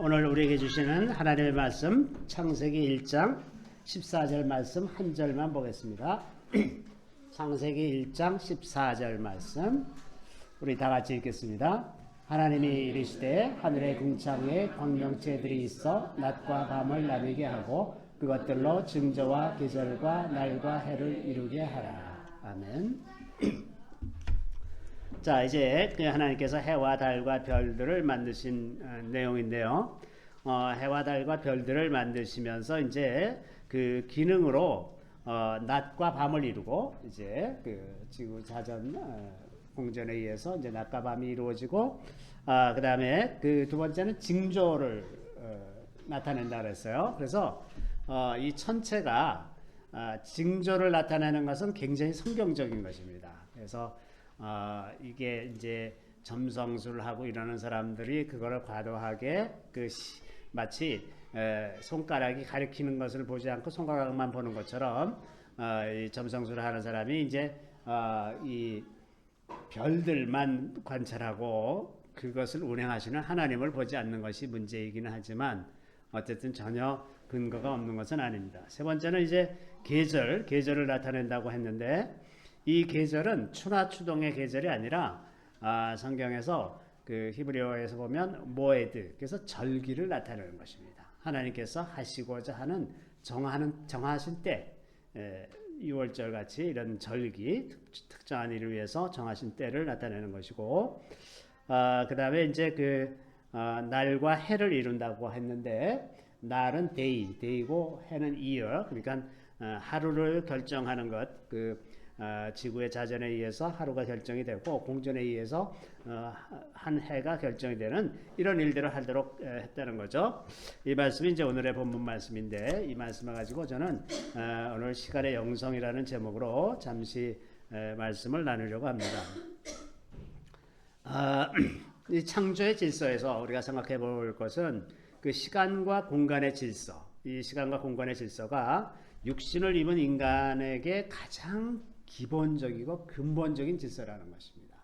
오늘 우리에게 주시는 하나님의 말씀 창세기 1장 14절 말씀 한 절만 보겠습니다. 창세기 1장 14절 말씀 우리 다 같이 읽겠습니다. 하나님이 이르시되 하늘의 궁창에 광명체들이 있어 낮과 밤을 나누게 하고 그것들로 증조와 계절과 날과 해를 이루게 하라. 아멘. 자, 이제 하나님께서 해와 달과 별들을 만드신 내용인데요. 해와 달과 별들을 만드시면서 이제 그 기능으로 낮과 밤을 이루고 이제 그 지구 자전 공전에 의해서 이제 낮과 밤이 이루어지고 그다음에 그 두 번째는 징조를 나타낸다 그랬어요. 그래서 이 천체가 징조를 나타내는 것은 굉장히 성경적인 것입니다. 그래서 이게 이제 점성술을 하고 이러는 사람들이 그거를 과도하게 마치 손가락이 가리키는 것을 보지 않고 손가락만 보는 것처럼 이 점성술을 하는 사람이 이제 이 별들만 관찰하고 그것을 운행하시는 하나님을 보지 않는 것이 문제이기는 하지만 어쨌든 전혀 근거가 없는 것은 아닙니다. 세 번째는 이제 계절을 나타낸다고 했는데 이 계절은 추나 추동의 계절이 아니라 성경에서 그 히브리어에서 보면 모에드, 그래서 절기를 나타내는 것입니다. 하나님께서 하시고자 하는 정하신 때, 6월절 같이 이런 절기, 특정한 일을 위해서 정하신 때를 나타내는 것이고, 그 다음에 이제 그 날과 해를 이룬다고 했는데, 날은 데이고 해는 year, 그러니까 하루를 결정하는 것, 지구의 자전에 의해서 하루가 결정이 되고 공전에 의해서 한 해가 결정이 되는 이런 일들을 하도록 했다는 거죠. 이 말씀이 이제 오늘의 본문 말씀인데 이 말씀을 가지고 저는 오늘 시간의 영성이라는 제목으로 잠시 말씀을 나누려고 합니다. 이 창조의 질서에서 우리가 생각해 볼 것은 그 시간과 공간의 질서, 이 시간과 공간의 질서가 육신을 입은 인간에게 가장 기본적이고 근본적인 질서라는 것입니다.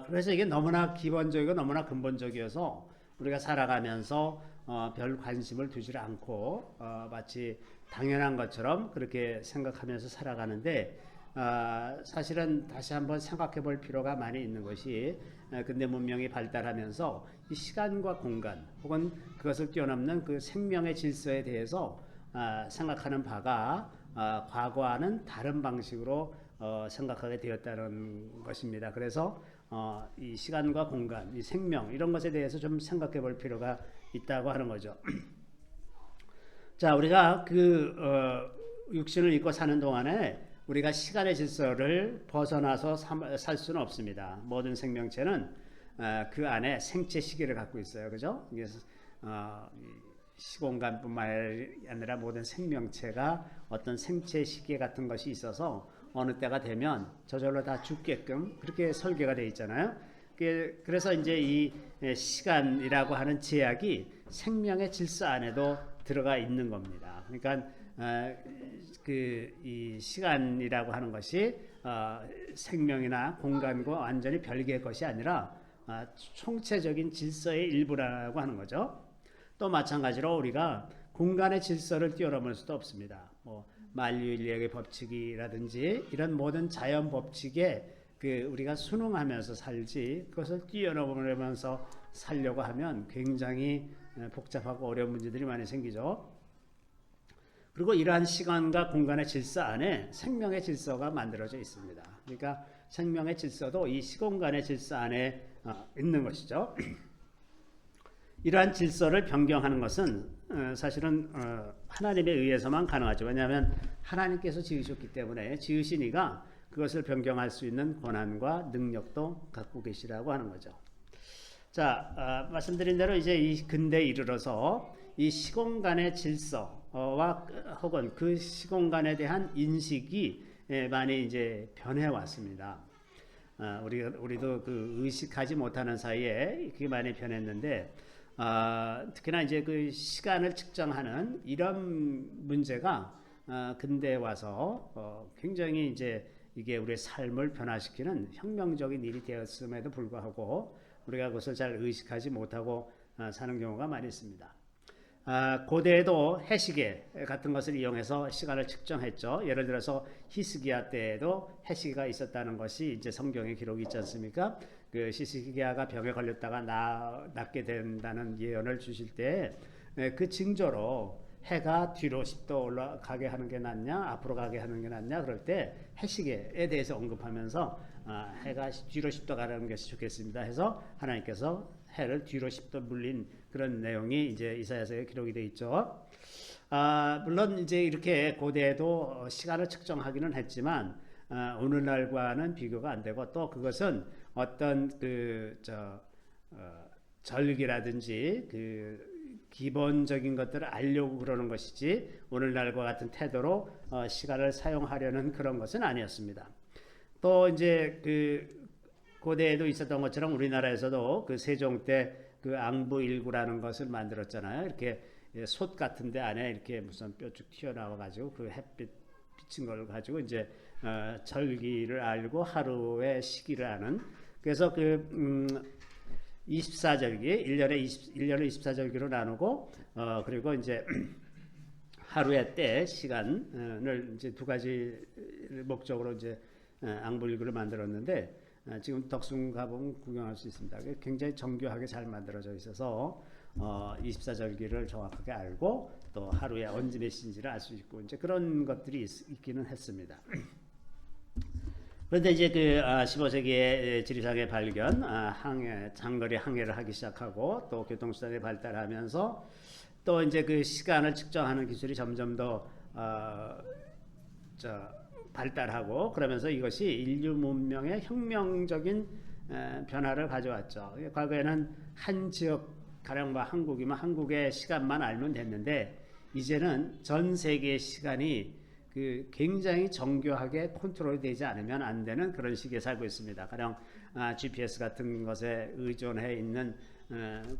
그래서 이게 너무나 기본적이고 너무나 근본적이어서 우리가 살아가면서 별 관심을 두지 않고 마치 당연한 것처럼 그렇게 생각하면서 살아가는데 사실은 다시 한번 생각해 볼 필요가 많이 있는 것이 근대 문명이 발달하면서 이 시간과 공간 혹은 그것을 뛰어넘는 그 생명의 질서에 대해서 생각하는 바가 과거와는 다른 방식으로 생각하게 되었다는 것입니다. 그래서 이 시간과 공간, 이 생명 이런 것에 대해서 좀 생각해 볼 필요가 있다고 하는 거죠. 자, 우리가 육신을 입고 사는 동안에 우리가 시간의 질서를 벗어나서 살 수는 없습니다. 모든 생명체는 그 안에 생체 시계를 갖고 있어요. 그죠? 그래서 시공간뿐만 아니라 모든 생명체가 어떤 생체 시계 같은 것이 있어서 어느 때가 되면 저절로 다 죽게끔 그렇게 설계가 되어 있잖아요. 그래서 이제 이 시간이라고 하는 제약이 생명의 질서 안에도 들어가 있는 겁니다. 그러니까 이 시간이라고 하는 것이 생명이나 공간과 완전히 별개의 것이 아니라 총체적인 질서의 일부라고 하는 거죠. 또 마찬가지로 우리가 공간의 질서를 뛰어넘을 수도 없습니다. 만유인력의 법칙이라든지 이런 모든 자연 법칙에 우리가 순응하면서 살지 그것을 뛰어넘으면서 살려고 하면 굉장히 복잡하고 어려운 문제들이 많이 생기죠. 그리고 이러한 시간과 공간의 질서 안에 생명의 질서가 만들어져 있습니다. 그러니까 생명의 질서도 이 시공간의 질서 안에 있는 것이죠. 이러한 질서를 변경하는 것은 사실은 하나님에 의해서만 가능하죠. 왜냐하면 하나님께서 지으셨기 때문에 지으신 이가 그것을 변경할 수 있는 권한과 능력도 갖고 계시라고 하는 거죠. 자, 말씀드린 대로 이제 이 근대에 이르러서 이 시공간의 질서와 혹은 그 시공간에 대한 인식이 많이 이제 변해 왔습니다. 우리도 그 의식하지 못하는 사이에 그게 많이 변했는데 특히나 이제 그 시간을 측정하는 이런 문제가 근대에 와서 굉장히 이제 이게 우리의 삶을 변화시키는 혁명적인 일이 되었음에도 불구하고 우리가 그것을 잘 의식하지 못하고 사는 경우가 많이 있습니다. 고대에도 해시계 같은 것을 이용해서 시간을 측정했죠. 예를 들어서 히스기야 때에도 해시계가 있었다는 것이 이제 성경에 기록이 있지 않습니까? 그 히스기야가 병에 걸렸다가 낫게 된다는 예언을 주실 때 그 징조로 해가 뒤로 10도 올라가게 하는 게 낫냐, 앞으로 가게 하는 게 낫냐, 그럴 때 해시계에 대해서 언급하면서 해가 뒤로 10도 가는 것이 좋겠습니다 해서 하나님께서 해를 뒤로 10도 물린 그런 내용이 이제 이사야서에 기록이 되어 있죠. 물론 이제 이렇게 고대에도 시간을 측정하기는 했지만 오늘날과는 비교가 안 되고 또 그것은 어떤 절기라든지 그 기본적인 것들을 알려고 그러는 것이지 오늘날과 같은 태도로 시간을 사용하려는 그런 것은 아니었습니다. 또 이제 그 고대에도 있었던 것처럼 우리나라에서도 그 세종 때 그 앙부일구라는 것을 만들었잖아요. 이렇게 솥 같은데 안에 이렇게 무슨 뼈쭉 튀어나와 가지고 그 햇빛 비친 걸 가지고 이제 절기를 알고 하루의 시기를 아는. 그래서 그 24절기 1년을 24절기로 나누고 그리고 이제 하루의 때 시간을 이제 두 가지 목적으로 이제 앙부일구를 만들었는데 지금 덕숭 가보면 구경할 수 있습니다. 굉장히 정교하게 잘 만들어져 있어서 24절기를 정확하게 알고 또 하루에 언제 몇 시인지를 알 수 있고 이제 그런 것들이 있기는 했습니다. 그런데 이제 그 15세기의 지리상의 발견, 장거리 항해를 하기 시작하고 또 교통수단이 발달하면서 또 이제 그 시간을 측정하는 기술이 점점 더 발달하고 그러면서 이것이 인류 문명의 혁명적인 변화를 가져왔죠. 과거에는 한 지역 가령 뭐 한국이면 한국의 시간만 알면 됐는데 이제는 전 세계의 시간이 그 굉장히 정교하게 컨트롤되지 않으면 안 되는 그런 시기에 살고 있습니다. 가령 GPS 같은 것에 의존해 있는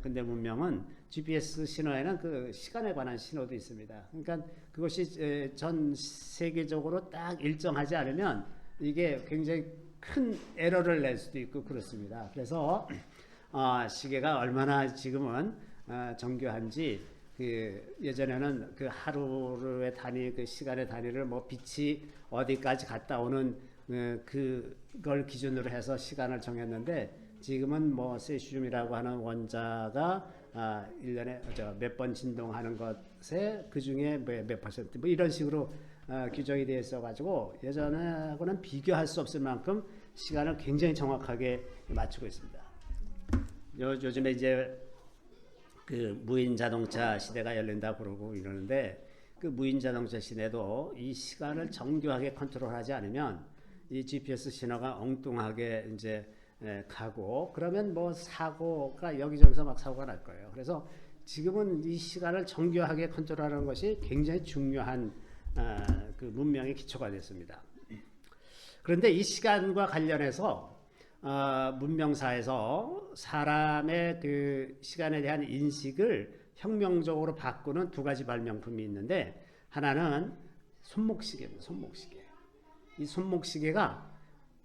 근대 문명은 GPS 신호에는 그 시간에 관한 신호도 있습니다. 그러니까 그것이 전 세계적으로 딱 일정하지 않으면 이게 굉장히 큰 에러를 낼 수도 있고 그렇습니다. 그래서 시계가 얼마나 지금은 정교한지 그 예전에는 그 하루의 단위, 그 시간의 단위를 뭐 빛이 어디까지 갔다 오는 그걸 기준으로 해서 시간을 정했는데 지금은 뭐 세슘이라고 하는 원자가 1년에 몇 번 진동하는 것에 그 중에 몇 퍼센트 뭐 이런 식으로 규정이 되어 있어 가지고 예전하고는 비교할 수 없을 만큼 시간을 굉장히 정확하게 맞추고 있습니다. 요즘에 이제 그 무인 자동차 시대가 열린다 그러고 이러는데 그 무인 자동차 시대도 이 시간을 정교하게 컨트롤하지 않으면 이 GPS 신호가 엉뚱하게 이제 가고 그러면 뭐 사고가 여기저기서 막 사고가 날 거예요. 그래서 지금은 이 시간을 정교하게 컨트롤하는 것이 굉장히 중요한 그 문명의 기초가 됐습니다. 그런데 이 시간과 관련해서 문명사에서 사람의 그 시간에 대한 인식을 혁명적으로 바꾸는 두 가지 발명품이 있는데 하나는 손목시계입니다. 손목시계. 이 손목시계가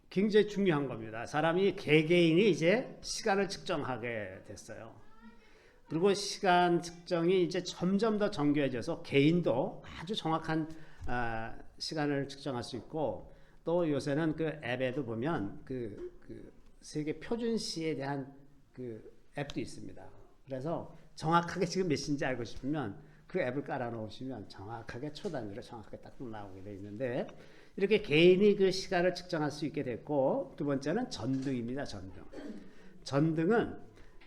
굉장히 중요한 겁니다. 사람이 개개인이 이제 시간을 측정하게 됐어요. 그리고 시간 측정이 이제 점점 더 정교해져서 개인도 아주 정확한 시간을 측정할 수 있고 또 요새는 그 앱에도 보면 그 세계 표준시에 대한 그 앱도 있습니다. 그래서 정확하게 지금 몇 시인지 알고 싶으면 그 앱을 깔아 놓으시면 정확하게 초 단위로 정확하게 딱 나오게 되어 있는데 이렇게 개인이 그 시간을 측정할 수 있게 됐고 두 번째는 전등입니다. 전등은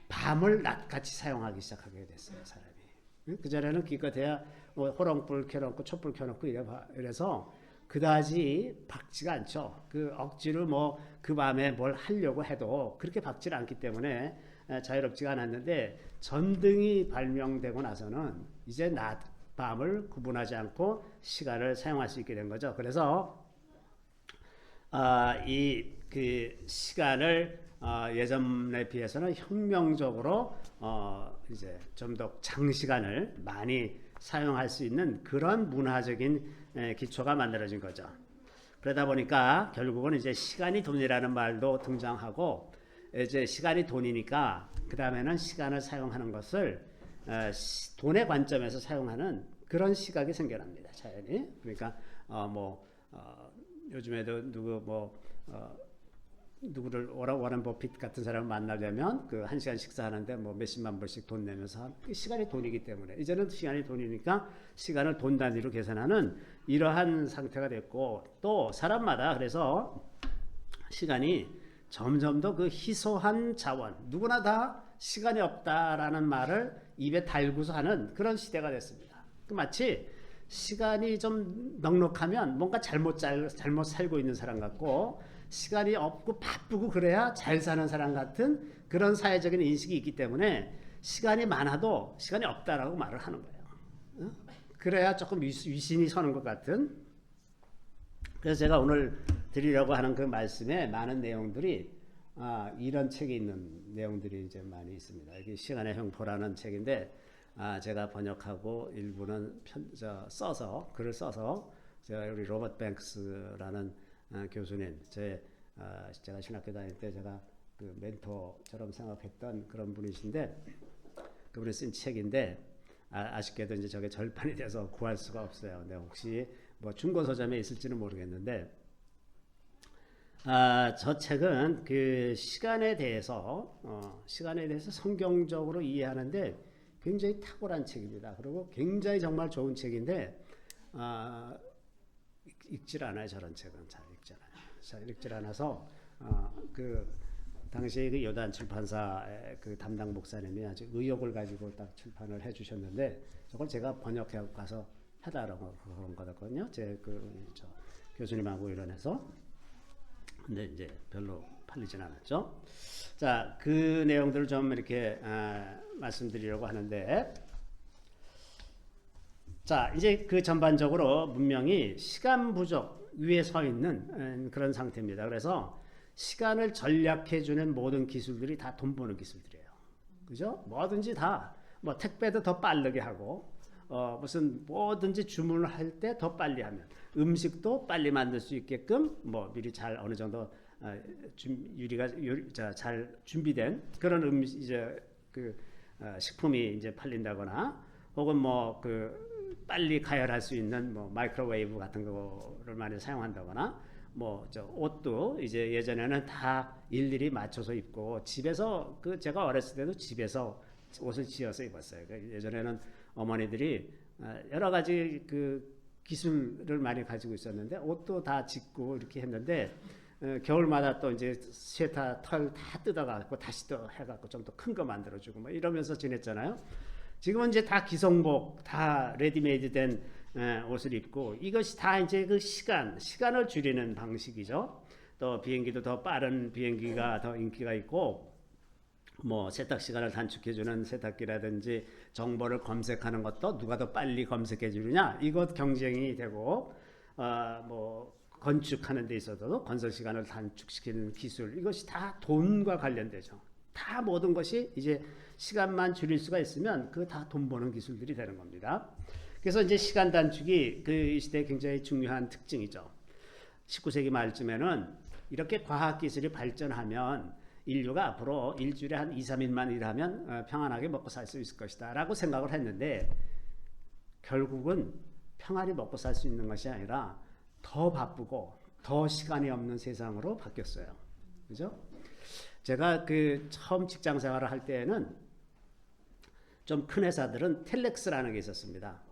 밤을 낮같이 사용하기 시작하게 됐어요. 사람이. 그전에는 기껏해야 뭐 호롱불 켜놓고 촛불 켜놓고 이래서 그다지 밝지가 않죠. 그 억지로 뭐 그 밤에 뭘 하려고 해도 그렇게 밝지는 않기 때문에 자유롭지가 않았는데 전등이 발명되고 나서는 이제 낮, 밤을 구분하지 않고 시간을 사용할 수 있게 된 거죠. 그래서 이 그 시간을 예전에 비해서는 혁명적으로 이제 좀 더 장시간을 많이 사용할 수 있는 그런 문화적인 기초가 만들어진 거죠. 그러다 보니까 결국은 이제 시간이 돈이라는 말도 등장하고 이제 시간이 돈이니까 그 다음에는 시간을 사용하는 것을 돈의 관점에서 사용하는 그런 시각이 생겨납니다. 자연히. 그러니까 요즘에도 누구를 워런 버핏 같은 사람을 만나려면 그 1시간 식사하는데 뭐 몇십만 불씩 돈 내면서 시간이 돈이기 때문에 이제는 시간이 돈이니까 시간을 돈 단위로 계산하는 이러한 상태가 됐고, 또 사람마다 그래서 시간이 점점 더 그 희소한 자원, 누구나 다 시간이 없다라는 말을 입에 달고서 하는 그런 시대가 됐습니다. 마치 시간이 좀 넉넉하면 뭔가 잘못 살고 있는 사람 같고, 시간이 없고 바쁘고 그래야 잘 사는 사람 같은 그런 사회적인 인식이 있기 때문에 시간이 많아도 시간이 없다라고 말을 하는 거예요. 그래야 조금 위신이 서는 것 같은. 그래서 제가 오늘 드리려고 하는 그 말씀에 많은 내용들이 이런 책에 있는 내용들이 이제 많이 있습니다. 여기 시간의 횡포라는 책인데 제가 번역하고 일부는 글을 써서 제가 우리 로버트 뱅크스라는 교수님, 제가 신학교 다닐 때 제가 그 멘토처럼 생각했던 그런 분이신데, 그분이 쓴 책인데 아쉽게도 이제 저게 절판이 돼서 구할 수가 없어요. 근데 혹시 뭐 중고 서점에 있을지는 모르겠는데, 저 책은 그 시간에 대해서 성경적으로 이해하는데 굉장히 탁월한 책입니다. 그리고 굉장히 정말 좋은 책인데 읽질 않아요. 저런 책은 잘 읽질 않아서 그 당시에 그 요단 출판사 그 담당 목사님이 아주 의욕을 가지고 딱 출판을 해주셨는데, 저걸 제가 번역해 가서 해달라고 그런 거거든요. 저 교수님하고 의논해서. 근데 이제 별로 팔리진 않았죠. 자, 그 내용들을 좀 이렇게 말씀드리려고 하는데, 자, 이제 그 전반적으로 문명이 시간 부족 위에 서 있는 그런 상태입니다. 그래서 시간을 전략해주는 모든 기술들이 다 돈 버는 기술들이에요. 그죠? 뭐든지 다, 뭐 택배도 더 빠르게 하고, 무슨 뭐든지 주문을 할 때 더 빨리 하면, 음식도 빨리 만들 수 있게끔 뭐 미리 잘 어느 정도 잘 준비된 그런 식품이 이제 팔린다거나, 혹은 뭐 빨리 가열할 수 있는 뭐 마이크로웨이브 같은 거를 많이 사용한다거나, 뭐 옷도 이제 예전에는 다 일일이 맞춰서 입고 집에서 제가 어렸을 때도 집에서 옷을 지어서 입었어요. 예전에는 어머니들이 여러 가지 기술을 많이 가지고 있었는데 옷도 다 짓고 이렇게 했는데, 겨울마다 또 이제 스웨터 털 다 뜯어갖고 다시 또 해갖고 좀 더 큰 거 만들어주고 뭐 이러면서 지냈잖아요. 지금은 이제 다 기성복, 다 레디메이드된 옷을 입고, 이것이 다 이제 그 시간을 줄이는 방식이죠. 또 비행기도 더 빠른 비행기가 더 인기가 있고, 뭐 세탁 시간을 단축해주는 세탁기라든지 정보를 검색하는 것도 누가 더 빨리 검색해 주느냐, 이것 경쟁이 되고, 뭐 건축하는 데 있어서도 건설 시간을 단축시키는 기술, 이것이 다 돈과 관련되죠. 다 모든 것이 이제 시간만 줄일 수가 있으면 그 다 돈 버는 기술들이 되는 겁니다. 그래서 이제 시간 단축이 이 시대의 굉장히 중요한 특징이죠. 19세기 말쯤에는 이렇게 과학 기술이 발전하면 인류가 앞으로 일주일에 한 2, 3일만 일하면 평안하게 먹고 살 수 있을 것이다 라고 생각을 했는데, 결국은 평안히 먹고 살 수 있는 것이 아니라 더 바쁘고 더 시간이 없는 세상으로 바뀌었어요. 그죠? 제가 처음 직장 생활을 할 때에는 좀 큰 회사들은 텔렉스라는 게 있었습니다.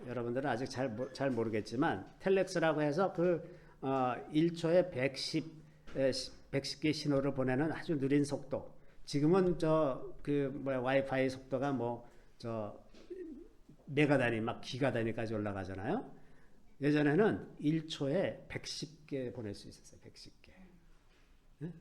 여러분들은 아직 잘 모르겠지만 텔렉스라고 해서 1초에 110개 신호를 보내는 아주 느린 속도. 지금은 와이파이 속도가 메가 단위, 막 기가 단위까지 올라가잖아요. 예전에는 1초에 110개 보낼 수 있었어요. 110개. 네?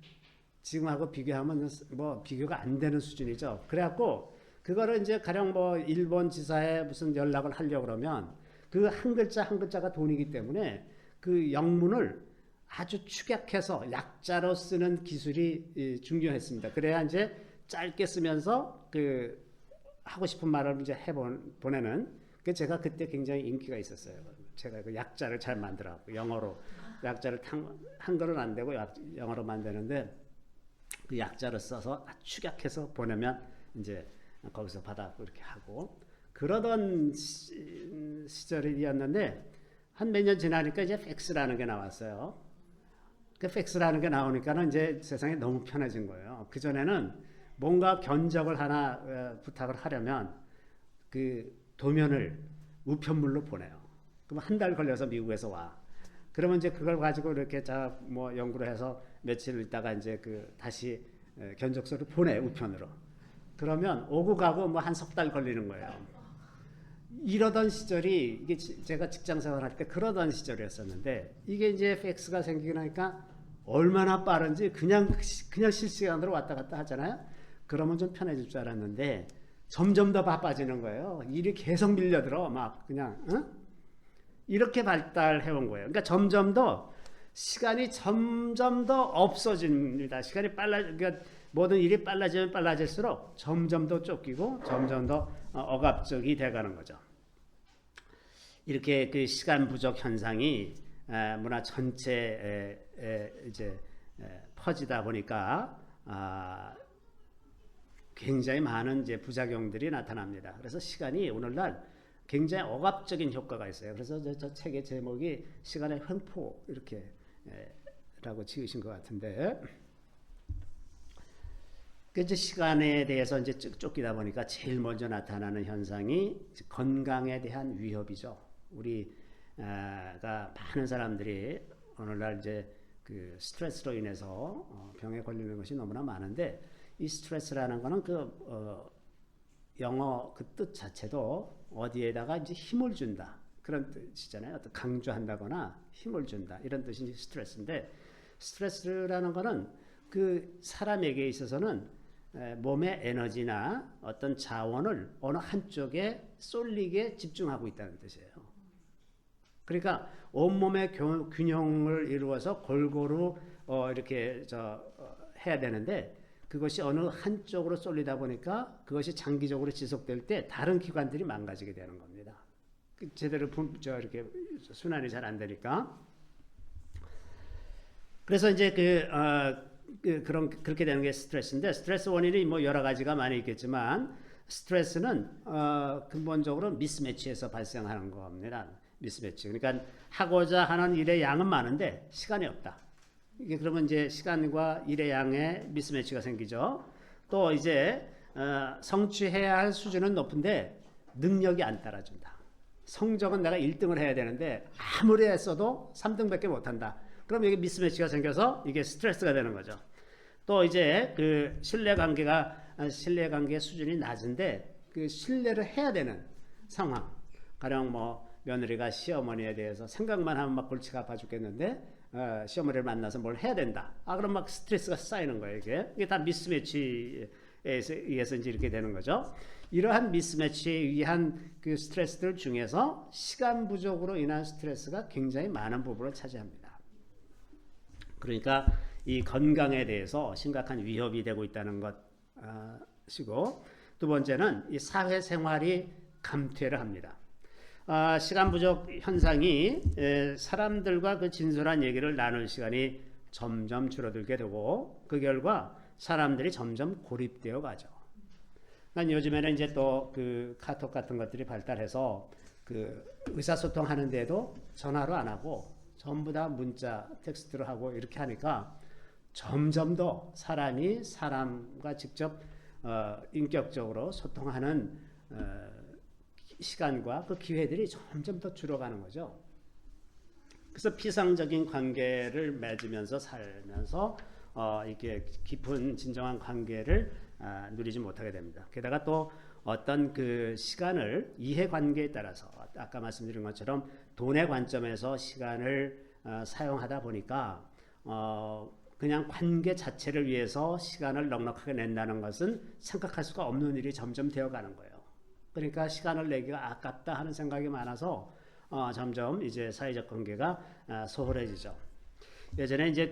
지금하고 비교하면 뭐 비교가 안 되는 수준이죠. 그래갖고 그거를 이제 가령 뭐 일본 지사에 무슨 연락을 하려고 그러면 그 한 글자 한 글자가 돈이기 때문에 그 영문을 아주 축약해서 약자로 쓰는 기술이 중요했습니다. 그래야 이제 짧게 쓰면서 하고 싶은 말을 이제 보내는. 제가 그때 굉장히 인기가 있었어요. 제가 그 약자를 잘 만들어갖고 영어로 약자를 한글은 안 되고 영어로 만드는데, 그 약자를 써서 축약해서 보내면 이제 거기서 받았고 이렇게 하고 그러던 시절이었는데 한 몇 년 지나니까 이제 팩스라는 게 나왔어요. 그 팩스라는 게 나오니까는 이제 세상이 너무 편해진 거예요. 그 전에는 뭔가 견적을 하나 부탁을 하려면 그 도면을 우편물로 보내요. 그럼 한 달 걸려서 미국에서 와. 그러면 이제 그걸 가지고 이렇게 뭐 연구를 해서 며칠 있다가 이제 그 다시 견적서를 보내 우편으로. 그러면 오고 가고 뭐 한 석 달 걸리는 거예요. 이러던 시절이 이게 제가 직장 생활할 때 그러던 시절이었었는데 이게 이제 팩스가 생기고 나니까 얼마나 빠른지 그냥 실시간으로 왔다 갔다 하잖아요. 그러면 좀 편해질 줄 알았는데 점점 더 바빠지는 거예요. 일이 계속 밀려들어 막 그냥 이렇게 발달해 온 거예요. 그러니까 점점 더 시간이 점점 더 없어집니다. 시간이 그러니까 모든 일이 빨라지면 빨라질수록 점점 더 쫓기고 점점 더 억압적이 돼가는 거죠. 이렇게 그 시간 부족 현상이 문화 전체에 이제 퍼지다 보니까 굉장히 많은 이제 부작용들이 나타납니다. 그래서 시간이 오늘날 굉장히 억압적인 효과가 있어요. 그래서 저 책의 제목이 시간의 횡포 이렇게 라고 지으신 것 같은데, 그 이제 시간에 대해서 이제 쫓기다 보니까 제일 먼저 나타나는 현상이 건강에 대한 위협이죠. 우리가 많은 사람들이 오늘날 이제 그 스트레스로 인해서 병에 걸리는 것이 너무나 많은데, 이 스트레스라는 거는 영어 그 뜻 자체도 어디에다가 이제 힘을 준다 그런 뜻이잖아요. 어떤 강조한다거나 힘을 준다 이런 뜻이 스트레스인데, 스트레스라는 거는 그 사람에게 있어서는 몸의 에너지나 어떤 자원을 어느 한쪽에 쏠리게 집중하고 있다는 뜻이에요. 그러니까 온몸의 균형을 이루어서 골고루 이렇게 해야 되는데, 그것이 어느 한쪽으로 쏠리다 보니까 그것이 장기적으로 지속될 때 다른 기관들이 망가지게 되는 겁니다. 제대로 이렇게 순환이 잘 안 되니까. 그래서 이제 그렇게 되는 게 스트레스인데, 스트레스 원인이 뭐 여러 가지가 많이 있겠지만, 스트레스는 근본적으로 미스매치에서 발생하는 겁니다. 미스매치. 그러니까 하고자 하는 일의 양은 많은데 시간이 없다. 이게 그러면 이제 시간과 일의 양의 미스매치가 생기죠. 또 이제 성취해야 할 수준은 높은데 능력이 안 따라준다. 성적은 내가 1등을 해야 되는데 아무리 했어도 3등밖에 못한다. 그럼 이게 미스매치가 생겨서 이게 스트레스가 되는 거죠. 또 이제 그 신뢰관계 수준이 낮은데 그 신뢰를 해야 되는 상황. 가령 뭐 며느리가 시어머니에 대해서 생각만 하면 막 골치가 아파 죽겠는데 시어머니를 만나서 뭘 해야 된다. 그럼 막 스트레스가 쌓이는 거예요. 이게 다 미스매치에 의해서 이제 이렇게 되는 거죠. 이러한 미스매치에 의한 그 스트레스들 중에서 시간 부족으로 인한 스트레스가 굉장히 많은 부분을 차지합니다. 그러니까 이 건강에 대해서 심각한 위협이 되고 있다는 것이고, 두 번째는 이 사회생활이 감퇴를 합니다. 시간 부족 현상이 사람들과 그 진솔한 얘기를 나눌 시간이 점점 줄어들게 되고, 그 결과 사람들이 점점 고립되어 가죠. 요즘에는 이제 또 그 카톡 같은 것들이 발달해서 그 의사소통 하는데도 전화로 안 하고 전부 다 문자, 텍스트로 하고 이렇게 하니까 점점 더 사람이 사람과 직접 인격적으로 소통하는 시간과 그 기회들이 점점 더 줄어가는 거죠. 그래서 피상적인 관계를 맺으면서 살면서 이게 깊은 진정한 관계를 누리지 못하게 됩니다. 게다가 또 어떤 그 시간을 이해관계에 따라서 아까 말씀드린 것처럼 돈의 관점에서 시간을 사용하다 보니까 그냥 관계 자체를 위해서 시간을 넉넉하게 낸다는 것은 생각할 수가 없는 일이 점점 되어가는 거예요. 그러니까 시간을 내기가 아깝다 하는 생각이 많아서 점점 이제 사회적 관계가 소홀해지죠. 예전에 이제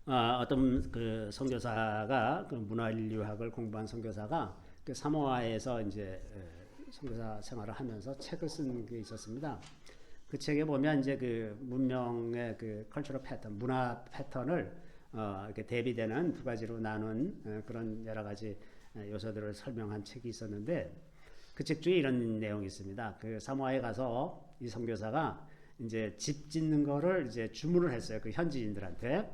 어떤 그 선교사가 그 문화인류학을 공부한 선교사가 그 사모아에서 이제 선교사 생활을 하면서 책을 쓴 게 있었습니다. 그 책에 보면 이제 그 문명의 그 컬처럴 패턴, 문화 패턴을 이렇게 대비되는 두 가지로 나눈 그런 여러 가지 요소들을 설명한 책이 있었는데 그 책 중에 이런 내용이 있습니다. 그 사모아에 가서 이 선교사가 이제 집 짓는 거를 이제 주문을 했어요. 그 현지인들한테.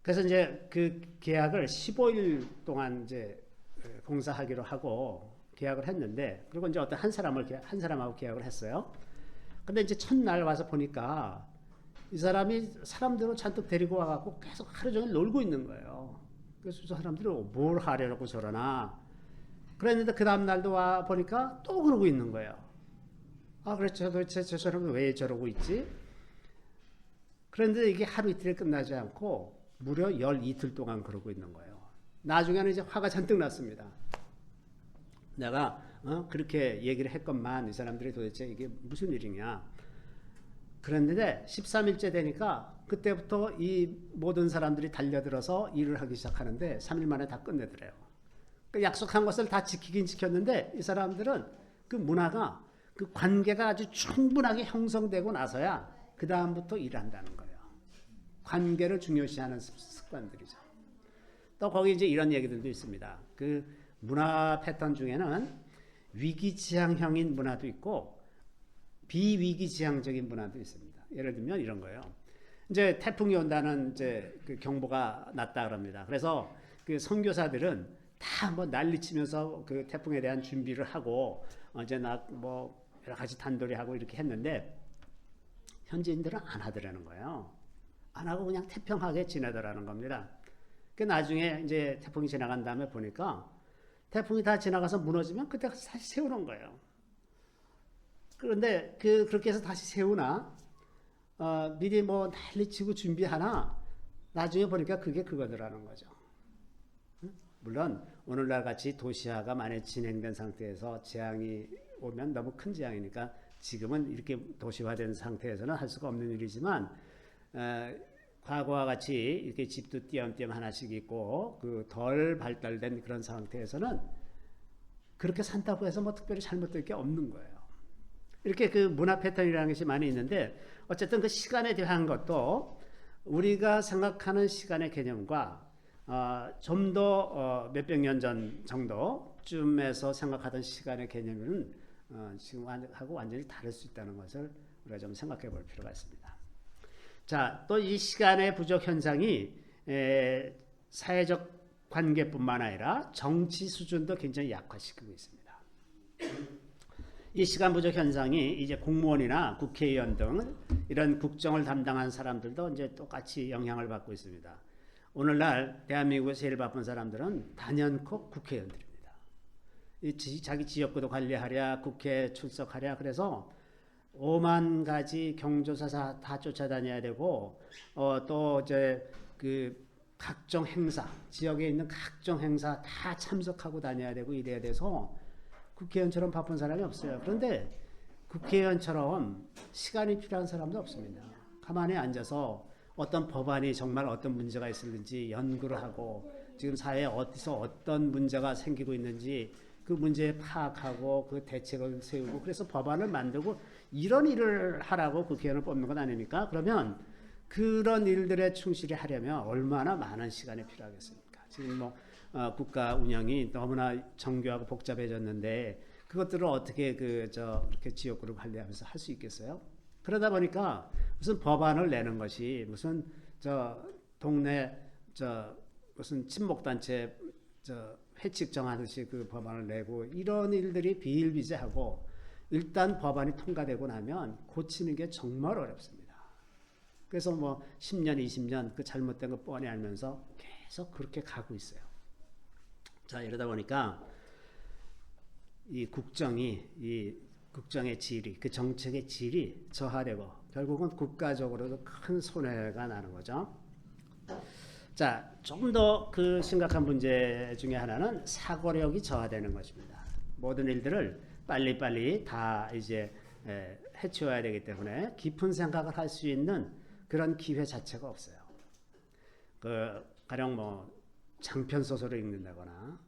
그래서 이제 그 계약을 15일 동안 이제 공사하기로 하고 계약을 했는데, 그리고 이제 어떤 한 사람하고 계약을 했어요. 근데 이제 첫날 와서 보니까 이 사람이 사람들을 잔뜩 데리고 와갖고 계속 하루 종일 놀고 있는 거예요. 그래서 저 사람들이 뭘 하려고 저러나 그랬는데 그 다음날도 와 보니까 또 그러고 있는 거예요. 아, 그래서 도대체 저 사람은 왜 저러고 있지? 그런데 이게 하루 이틀에 끝나지 않고 무려 12이틀 동안 그러고 있는 거예요. 나중에는 이제 화가 잔뜩 났습니다. 내가 그렇게 얘기를 했건만 이 사람들이 도대체 이게 무슨 일이냐. 그랬는데 13일째 되니까 그때부터 이 모든 사람들이 달려들어서 일을 하기 시작하는데 3일 만에 다 끝내더래요. 그 약속한 것을 다 지키긴 지켰는데 이 사람들은 그 문화가, 그 관계가 아주 충분하게 형성되고 나서야 그 다음부터 일한다는 거예요. 관계를 중요시하는 습관들이죠. 또 거기 이제 이런 얘기들도 있습니다. 그 문화 패턴 중에는 위기지향형인 문화도 있고 비위기지향적인 문화도 있습니다. 예를 들면 이런 거예요. 이제 태풍이 온다는 이제 그 경보가 났다 그럽니다. 그래서 그 선교사들은 다 뭐 난리치면서 그 태풍에 대한 준비를 하고 이제 뭐 여러 가지 단도리하고 이렇게 했는데 현지인들은 안 하더라는 거예요. 안 하고 그냥 태평하게 지내더라는 겁니다. 그 나중에 이제 태풍이 지나간 다음에 보니까 태풍이 다 지나가서 무너지면 그때 다시 세우는 거예요. 그런데 그렇게 해서 다시 세우나 미리 뭐 난리치고 준비하나 나중에 보니까 그게 그거더라는 거죠. 물론 오늘날 같이 도시화가 많이 진행된 상태에서 재앙이 오면 너무 큰 재앙이니까 지금은 이렇게 도시화된 상태에서는 할 수가 없는 일이지만 과거와 같이 이렇게 집도 띄엄띄엄 하나씩 있고 그 덜 발달된 그런 상태에서는 그렇게 산다고 해서 뭐 특별히 잘못될 게 없는 거예요. 이렇게 그 문화 패턴이라는 것이 많이 있는데 어쨌든 그 시간에 대한 것도 우리가 생각하는 시간의 개념과 좀 더 몇백 년 전 정도쯤에서 생각하던 시간의 개념은 지금하고 완전히 다를 수 있다는 것을 우리가 좀 생각해 볼 필요가 있습니다. 자, 또 이 시간의 부족 현상이 사회적 관계뿐만 아니라 정치 수준도 굉장히 약화시키고 있습니다. 이 시간 부족 현상이 이제 공무원이나 국회의원 등 이런 국정을 담당한 사람들도 이제 똑같이 영향을 받고 있습니다. 오늘날 대한민국에서 제일 바쁜 사람들은 단연코 국회의원들입니다. 자기 지역구도 관리하랴, 국회에 출석하랴, 그래서 5만 가지 경조사사 다 쫓아다녀야 되고, 또 이제 그 각종 행사, 지역에 있는 각종 행사 다 참석하고 다녀야 되고 이래야 돼서 국회의원처럼 바쁜 사람이 없어요. 그런데 국회의원처럼 시간이 필요한 사람도 없습니다. 가만히 앉아서 어떤 법안이 정말 어떤 문제가 있을지 연구를 하고 지금 사회에 어디서 어떤 문제가 생기고 있는지 그 문제에 파악하고 그 대책을 세우고 그래서 법안을 만들고 이런 일을 하라고 국회의원을 뽑는 건 아닙니까? 그러면 그런 일들에 충실히 하려면 얼마나 많은 시간이 필요하겠습니까? 지금 뭐 국가 운영이 너무나 정교하고 복잡해졌는데 그것들을 어떻게 이렇게 지역구를 관리하면서 할 수 있겠어요? 그러다 보니까 무슨 법안을 내는 것이 무슨 동네 무슨 친목단체 회칙 정하듯이 그 법안을 내고 이런 일들이 비일비재하고 일단 법안이 통과되고 나면 고치는 게 정말 어렵습니다. 그래서 뭐 10년, 20년 그 잘못된 거 뻔히 알면서 계속 그렇게 가고 있어요. 자, 이러다 보니까 이 국정의 질이, 그 정책의 질이 저하되고 결국은 국가적으로도 큰 손해가 나는 거죠. 자, 조금 더 그 심각한 문제 중에 하나는 사고력이 저하되는 것입니다. 모든 일들을 빨리빨리 다 이제 해치워야 되기 때문에 깊은 생각을 할 수 있는 그런 기회 자체가 없어요. 가령 뭐 장편 소설을 읽는다거나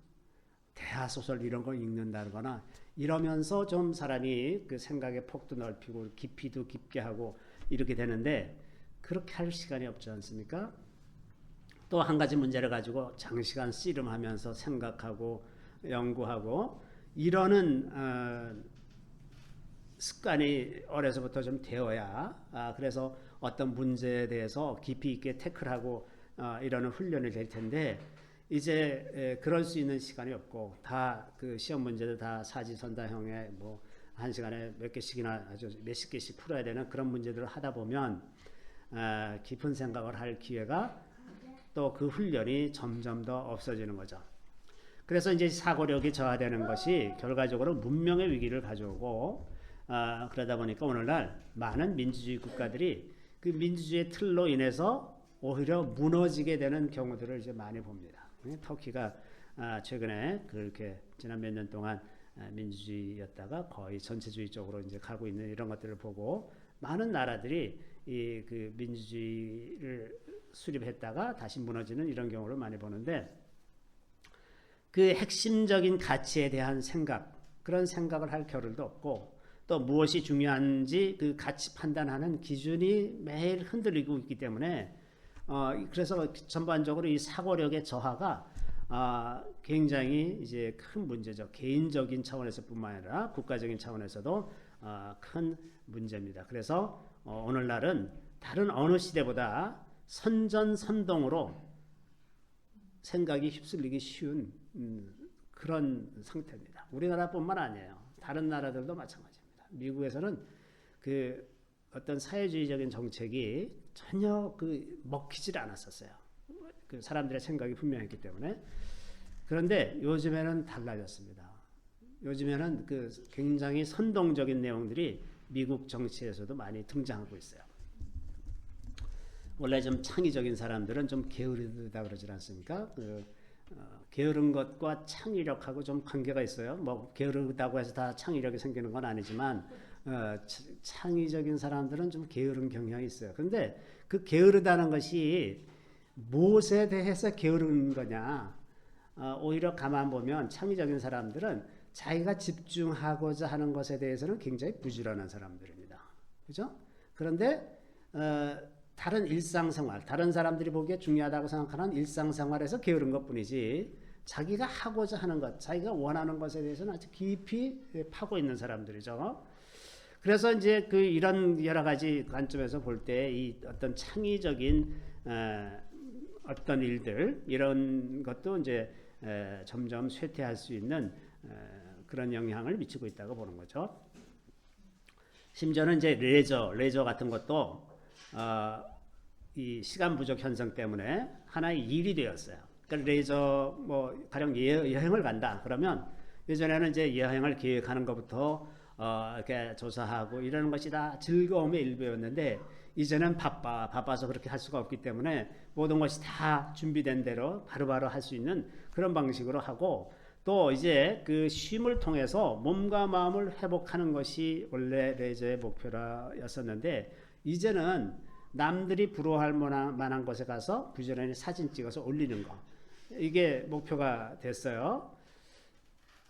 대하 소설 이런 걸 읽는다거나 이러면서 좀 사람이 그 생각의 폭도 넓히고 깊이도 깊게 하고 이렇게 되는데 그렇게 할 시간이 없지 않습니까? 또 한 가지 문제를 가지고 장시간 씨름하면서 생각하고 연구하고 이러는 습관이 어려서부터 좀 되어야 그래서 어떤 문제에 대해서 깊이 있게 태클하고 이러는 훈련이 될 텐데 이제 그럴 수 있는 시간이 없고 다 그 시험 문제도 다 사지선다형에 뭐 한 시간에 몇 개씩이나 아주 몇십 개씩 풀어야 되는 그런 문제들을 하다 보면 깊은 생각을 할 기회가 또 그 훈련이 점점 더 없어지는 거죠. 그래서 이제 사고력이 저하되는 것이 결과적으로 문명의 위기를 가져오고 그러다 보니까 오늘날 많은 민주주의 국가들이 그 민주주의 틀로 인해서 오히려 무너지게 되는 경우들을 이제 많이 봅니다. 터키가 최근에 그렇게 지난 몇 년 동안 민주주의였다가 거의 전체주의 쪽으로 이제 가고 있는 이런 것들을 보고 많은 나라들이 이 그 민주주의를 수립했다가 다시 무너지는 이런 경우를 많이 보는데 그 핵심적인 가치에 대한 생각 그런 생각을 할 겨를도 없고 또 무엇이 중요한지 그 가치 판단하는 기준이 매일 흔들리고 있기 때문에 그래서 전반적으로 이 사고력의 저하가 굉장히 이제 큰 문제죠. 개인적인 차원에서뿐만 아니라 국가적인 차원에서도 큰 문제입니다. 그래서 오늘날은 다른 어느 시대보다 선전선동으로 생각이 휩쓸리기 쉬운 그런 상태입니다. 우리나라뿐만 아니에요. 다른 나라들도 마찬가지입니다. 미국에서는 그 어떤 사회주의적인 정책이 전혀 그 먹히질 않았었어요. 그 사람들의 생각이 분명했기 때문에. 그런데 요즘에는 달라졌습니다. 요즘에는 그 굉장히 선동적인 내용들이 미국 정치에서도 많이 등장하고 있어요. 원래 좀 창의적인 사람들은 좀 게으르다 그러지 않습니까? 게으른 것과 창의력하고 좀 관계가 있어요. 뭐 게으르다고 해서 다 창의력이 생기는 건 아니지만 창의적인 사람들은 좀 게으른 경향이 있어요. 그런데 그 게으르다는 것이 무엇에 대해서 게으른 거냐? 오히려 가만 보면 창의적인 사람들은 자기가 집중하고자 하는 것에 대해서는 굉장히 부지런한 사람들입니다. 그죠? 그런데 다른 일상생활, 다른 사람들이 보기에 중요하다고 생각하는 일상생활에서 게으른 것뿐이지 자기가 하고자 하는 것, 자기가 원하는 것에 대해서는 아주 깊이 파고 있는 사람들이죠. 그래서 이제 그 이런 여러 가지 관점에서 볼 때 이 어떤 창의적인 어떤 일들 이런 것도 이제 점점 쇠퇴할 수 있는 그런 영향을 미치고 있다고 보는 거죠. 심지어는 이제 레저 같은 것도 이 시간 부족 현상 때문에 하나의 일이 되었어요. 그러니까 레저 뭐 가령 여행을 간다 그러면 예전에는 이제 여행을 계획하는 것부터 이렇게 조사하고 이러는 것이 다 즐거움의 일부였는데 이제는 바빠서 그렇게 할 수가 없기 때문에 모든 것이 다 준비된 대로 바로바로 할 수 있는 그런 방식으로 하고 또 이제 그 쉼을 통해서 몸과 마음을 회복하는 것이 원래 레저의 목표였었는데 이제는 남들이 부러워할 만한 곳에 가서 부지런히 사진 찍어서 올리는 거 이게 목표가 됐어요.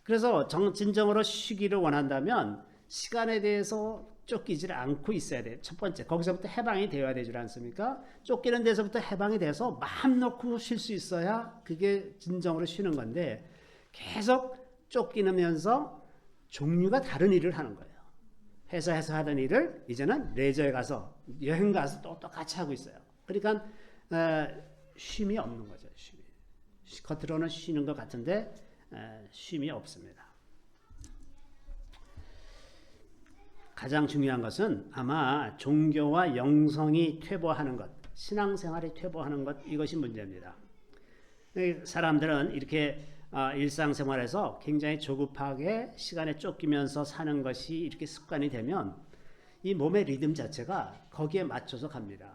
그래서 진정으로 쉬기를 원한다면 시간에 대해서 쫓기질 않고 있어야 돼요. 첫 번째 거기서부터 해방이 되어야 되지 않습니까? 쫓기는 데서부터 해방이 돼서 마음 놓고 쉴 수 있어야 그게 진정으로 쉬는 건데 계속 쫓기면서 종류가 다른 일을 하는 거예요. 회사에서 하던 일을 이제는 레저에 가서 여행 가서 또 똑같이 하고 있어요. 그러니까 쉼이 없는 거죠. 겉으로는 쉬는 것 같은데 쉼이 없습니다. 가장 중요한 것은 아마 종교와 영성이 퇴보하는 것, 신앙생활이 퇴보하는 것 이것이 문제입니다. 사람들은 이렇게 일상생활에서 굉장히 조급하게 시간에 쫓기면서 사는 것이 이렇게 습관이 되면 이 몸의 리듬 자체가 거기에 맞춰서 갑니다.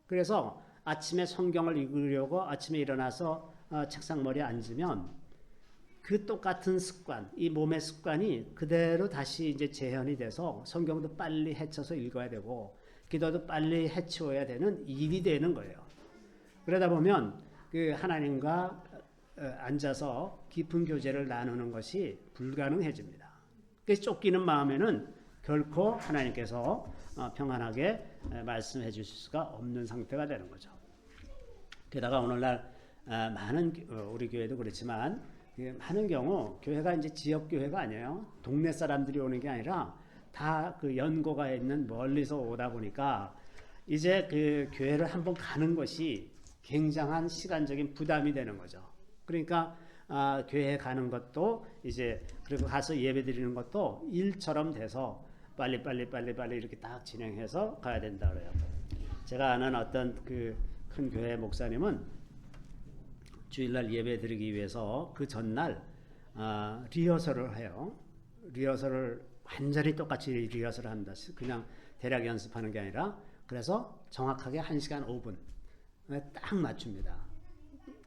그래서 아침에 성경을 읽으려고 아침에 일어나서 책상 머리에 앉으면 그 똑같은 습관, 이 몸의 습관이 그대로 다시 이제 재현이 돼서 성경도 빨리 헤쳐서 읽어야 되고 기도도 빨리 해치워야 되는 일이 되는 거예요. 그러다 보면 그 하나님과 앉아서 깊은 교제를 나누는 것이 불가능해집니다. 그래서 쫓기는 마음에는 결코 하나님께서 평안하게 말씀해 주실 수가 없는 상태가 되는 거죠. 게다가 오늘날 많은 우리 교회도 그렇지만 많은 경우 교회가 이제 지역 교회가 아니에요. 동네 사람들이 오는 게 아니라 다 그 연고가 있는 멀리서 오다 보니까 이제 그 교회를 한번 가는 것이 굉장한 시간적인 부담이 되는 거죠. 그러니까 교회 가는 것도 이제 그리고 가서 예배 드리는 것도 일처럼 돼서 빨리 이렇게 딱 진행해서 가야 된다 그래요. 제가 아는 어떤 그 큰 교회 목사님은 주일날 예배 드리기 위해서 그 전날 리허설을 해요. 리허설을 완전히 똑같이 리허설을 한다. 그냥 대략 연습하는 게 아니라 그래서 정확하게 1시간 5분 딱 맞춥니다.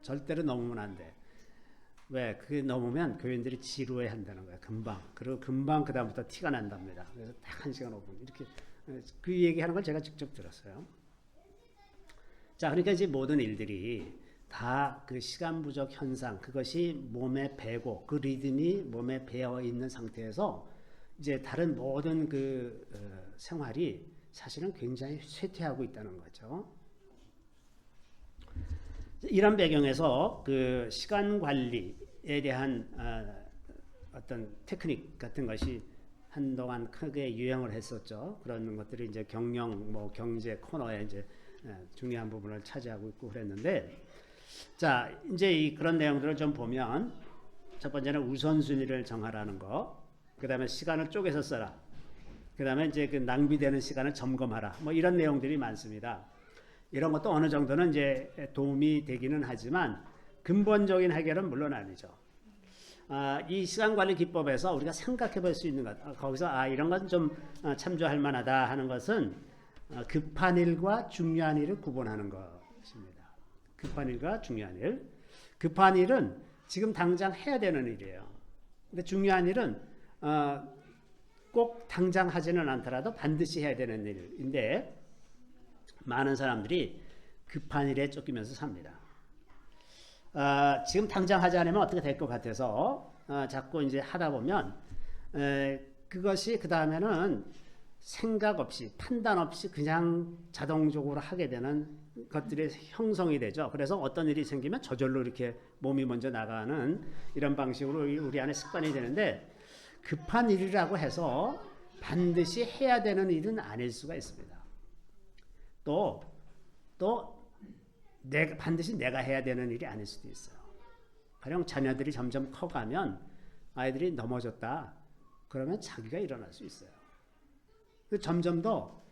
절대로 넘으면 안 돼. 왜? 그게 넘으면 교인들이 지루해 한다는 거야. 금방. 그리고 금방 그 다음부터 티가 난답니다. 그래서 딱 1시간 5분 이렇게 그 얘기하는 걸 제가 직접 들었어요. 자, 그러니까 이제 모든 일들이 다 그 시간 부족 현상, 그것이 몸에 배고 그 리듬이 몸에 배어 있는 상태에서 이제 다른 모든 그 생활이 사실은 굉장히 쇠퇴하고 있다는 거죠. 이런 배경에서 그 시간 관리에 대한 어떤 테크닉 같은 것이 한동안 크게 유행을 했었죠. 그런 것들이 이제 경영, 뭐 경제 코너에 이제 중요한 부분을 차지하고 있고 그랬는데, 자 이제 그런 내용들을 좀 보면 첫 번째는 우선순위를 정하라는 거, 그 다음에 시간을 쪼개서 써라, 그 다음에 이제 그 낭비되는 시간을 점검하라, 뭐 이런 내용들이 많습니다. 이런 것도 어느 정도는 이제 도움이 되기는 하지만 근본적인 해결은 물론 아니죠. 이 시간관리 기법에서 우리가 생각해 볼 수 있는 것, 거기서 이런 건 좀 참조할 만하다 하는 것은 급한 일과 중요한 일을 구분하는 것입니다. 급한 일과 중요한 일. 급한 일은 지금 당장 해야 되는 일이에요. 근데 중요한 일은 꼭 당장 하지는 않더라도 반드시 해야 되는 일인데, 많은 사람들이 급한 일에 쫓기면서 삽니다. 지금 당장 하지 않으면 어떻게 될 것 같아서 자꾸 이제 하다 보면 그것이 그 다음에는 생각 없이 판단 없이 그냥 자동적으로 하게 되는 것들이 형성이 되죠. 그래서 어떤 일이 생기면 저절로 이렇게 몸이 먼저 나가는 이런 방식으로 우리 안에 습관이 되는데, 급한 일이라고 해서 반드시 해야 되는 일은 아닐 수가 있습니다. 또 반드시 내가 해야 되는 일이 아닐 수도 있어요. 가령 자녀들이 점점 커가면 아이들이 넘어졌다 그러면 자기가 일어날 수 있어요. 점점 더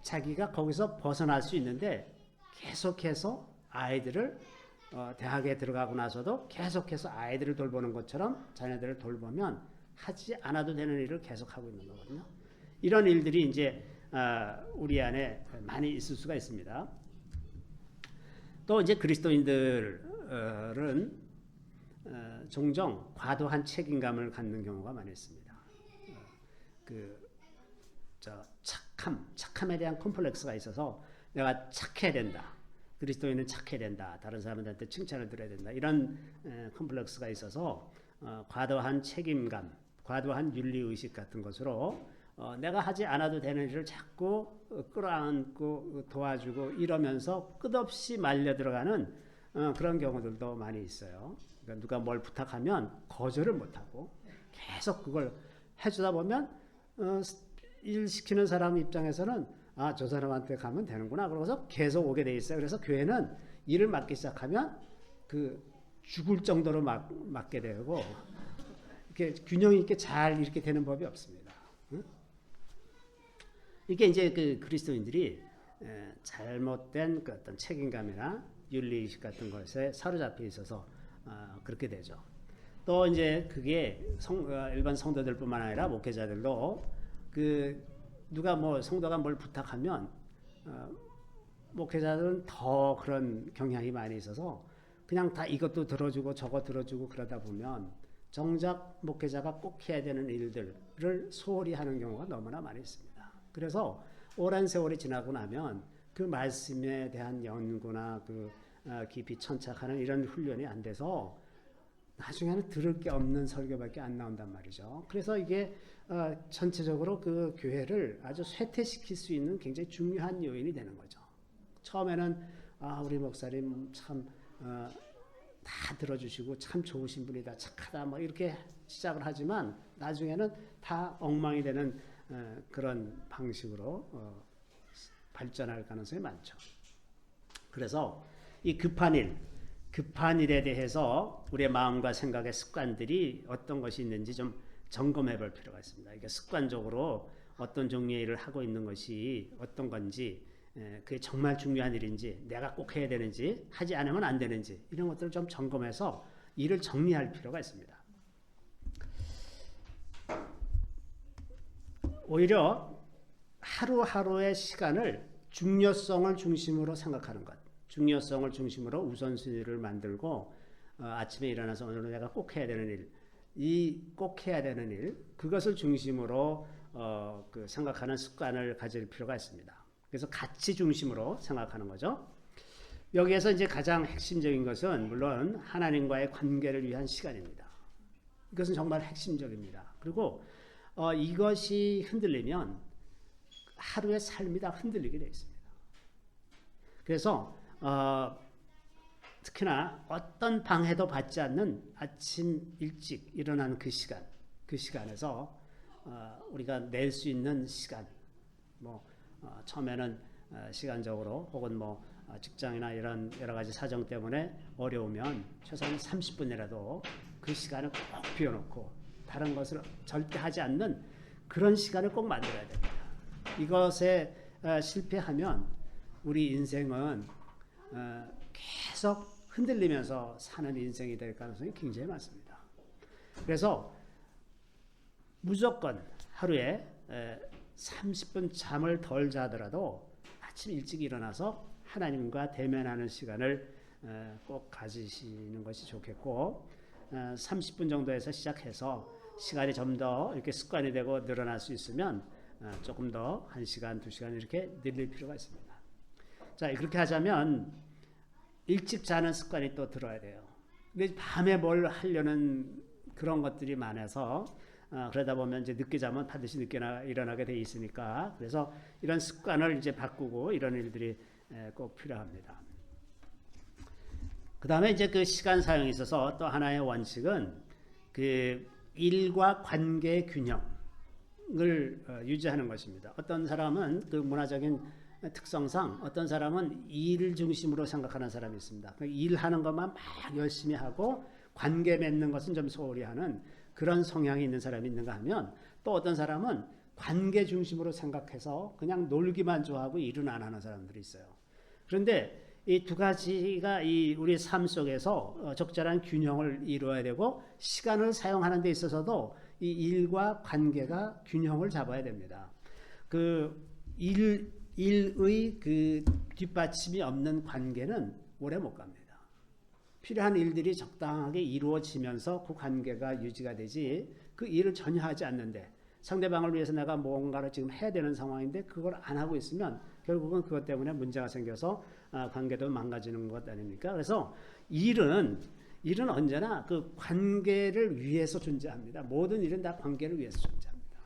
자기가 거기서 벗어날 수 있는데, 계속해서 아이들을 대학에 들어가고 나서도 계속해서 아이들을 돌보는 것처럼 자녀들을 돌보면 하지 않아도 되는 일을 계속하고 있는 거거든요. 이런 일들이 이제 우리 안에 많이 있을 수가 있습니다. 또 이제 그리스도인들은 종종 과도한 책임감을 갖는 경우가 많이 있습니다. 착함에 대한 콤플렉스가 있어서 내가 착해야 된다. 그리스도인은 착해야 된다. 다른 사람들한테 칭찬을 들어야 된다. 이런 콤플렉스가 있어서 과도한 책임감, 과도한 윤리의식 같은 것으로 내가 하지 않아도 되는 일을 자꾸 끌어안고 도와주고 이러면서 끝없이 말려 들어가는 그런 경우들도 많이 있어요. 그러니까 누가 뭘 부탁하면 거절을 못하고 계속 그걸 해주다 보면 일 시키는 사람 입장에서는 저 사람한테 가면 되는구나 그러고서 계속 오게 돼 있어요. 그래서 교회는 일을 맡기 시작하면 그 죽을 정도로 맡게 되고 이렇게 균형 있게 잘 이렇게 되는 법이 없습니다. 이게 이제 그 그리스도인들이 잘못된 그 어떤 책임감이나 윤리의식 같은 것에 사로잡혀 있어서 그렇게 되죠. 또 이제 그게 일반 성도들뿐만 아니라 목회자들도 누가 성도가 뭘 부탁하면 목회자들은 더 그런 경향이 많이 있어서 그냥 다 이것도 들어주고 저거 들어주고 그러다 보면 정작 목회자가 꼭 해야 되는 일들을 소홀히 하는 경우가 너무나 많이 있습니다. 그래서 오랜 세월이 지나고 나면 그 말씀에 대한 연구나 깊이 천착하는 이런 훈련이 안 돼서 나중에는 들을 게 없는 설교밖에 안 나온단 말이죠. 그래서 이게 전체적으로 그 교회를 아주 쇠퇴시킬 수 있는 굉장히 중요한 요인이 되는 거죠. 처음에는 우리 목사님 참 다 들어주시고 참 좋으신 분이다, 착하다, 뭐 이렇게 시작을 하지만 나중에는 다 엉망이 되는 그런 방식으로 발전할 가능성이 많죠. 그래서 이 급한 일에 대해서 우리의 마음과 생각의 습관들이 어떤 것이 있는지 좀 점검해 볼 필요가 있습니다. 이게 습관적으로 어떤 종류의 일을 하고 있는 것이 어떤 건지, 그게 정말 중요한 일인지, 내가 꼭 해야 되는지, 하지 않으면 안 되는지, 이런 것들을 좀 점검해서 일을 정리할 필요가 있습니다. 오히려 하루하루의 시간을 중요성을 중심으로 생각하는 것, 중요성을 중심으로 우선순위를 만들고 아침에 일어나서 오늘은 내가 꼭 해야 되는 일, 이 꼭 해야 되는 일, 그것을 중심으로 생각하는 습관을 가질 필요가 있습니다. 그래서 가치 중심으로 생각하는 거죠. 여기에서 이제 가장 핵심적인 것은 물론 하나님과의 관계를 위한 시간입니다. 이것은 정말 핵심적입니다. 그리고 이것이 흔들리면 하루의 삶이 다 흔들리게 되어 있습니다. 그래서 특히나 어떤 방해도 받지 않는 아침 일찍 일어나는 그 시간에서 우리가 낼 수 있는 시간, 처음에는 시간적으로 혹은 직장이나 이런 여러 가지 사정 때문에 어려우면 최소한 30분이라도 그 시간을 꼭 비워놓고 다른 것을 절대 하지 않는 그런 시간을 꼭 만들어야 됩니다. 이것에 실패하면 우리 인생은 계속 흔들리면서 사는 인생이 될 가능성이 굉장히 많습니다. 그래서 무조건 하루에 30분 잠을 덜 자더라도 아침 일찍 일어나서 하나님과 대면하는 시간을 꼭 가지시는 것이 좋겠고, 30분 정도에서 시작해서 시간이 좀 더 이렇게 습관이 되고 늘어날 수 있으면 조금 더 1시간, 2시간 이렇게 늘릴 필요가 있습니다. 자, 그렇게 하자면 일찍 자는 습관이 또 들어야 돼요. 근데 밤에 뭘 하려는 그런 것들이 많아서 그러다 보면 이제 늦게 자면 반드시 늦게 일어나게 돼 있으니까, 그래서 이런 습관을 이제 바꾸고 이런 일들이 꼭 필요합니다. 그 다음에 이제 그 시간 사용에 있어서 또 하나의 원칙은 그 일과 관계의 균형을 유지하는 것입니다. 어떤 사람은 그 문화적인 특성상 어떤 사람은 일 중심으로 생각하는 사람이 있습니다. 일하는 것만 막 열심히 하고 관계 맺는 것은 좀 소홀히 하는 그런 성향이 있는 사람이 있는가 하면, 또 어떤 사람은 관계 중심으로 생각해서 그냥 놀기만 좋아하고 일은 안 하는 사람들이 있어요. 그런데 이 두 가지가 우리 삶 속에서 적절한 균형을 이루어야 되고, 시간을 사용하는 데 있어서도 이 일과 관계가 균형을 잡아야 됩니다. 그 일의 그 뒷받침이 없는 관계는 오래 못 갑니다. 필요한 일들이 적당하게 이루어지면서 그 관계가 유지가 되지, 그 일을 전혀 하지 않는데 상대방을 위해서 내가 뭔가를 지금 해야 되는 상황인데 그걸 안 하고 있으면 결국은 그것 때문에 문제가 생겨서 관계도 망가지는 것 아닙니까? 그래서 일은 언제나 그 관계를 위해서 존재합니다. 모든 일은 다 관계를 위해서 존재합니다.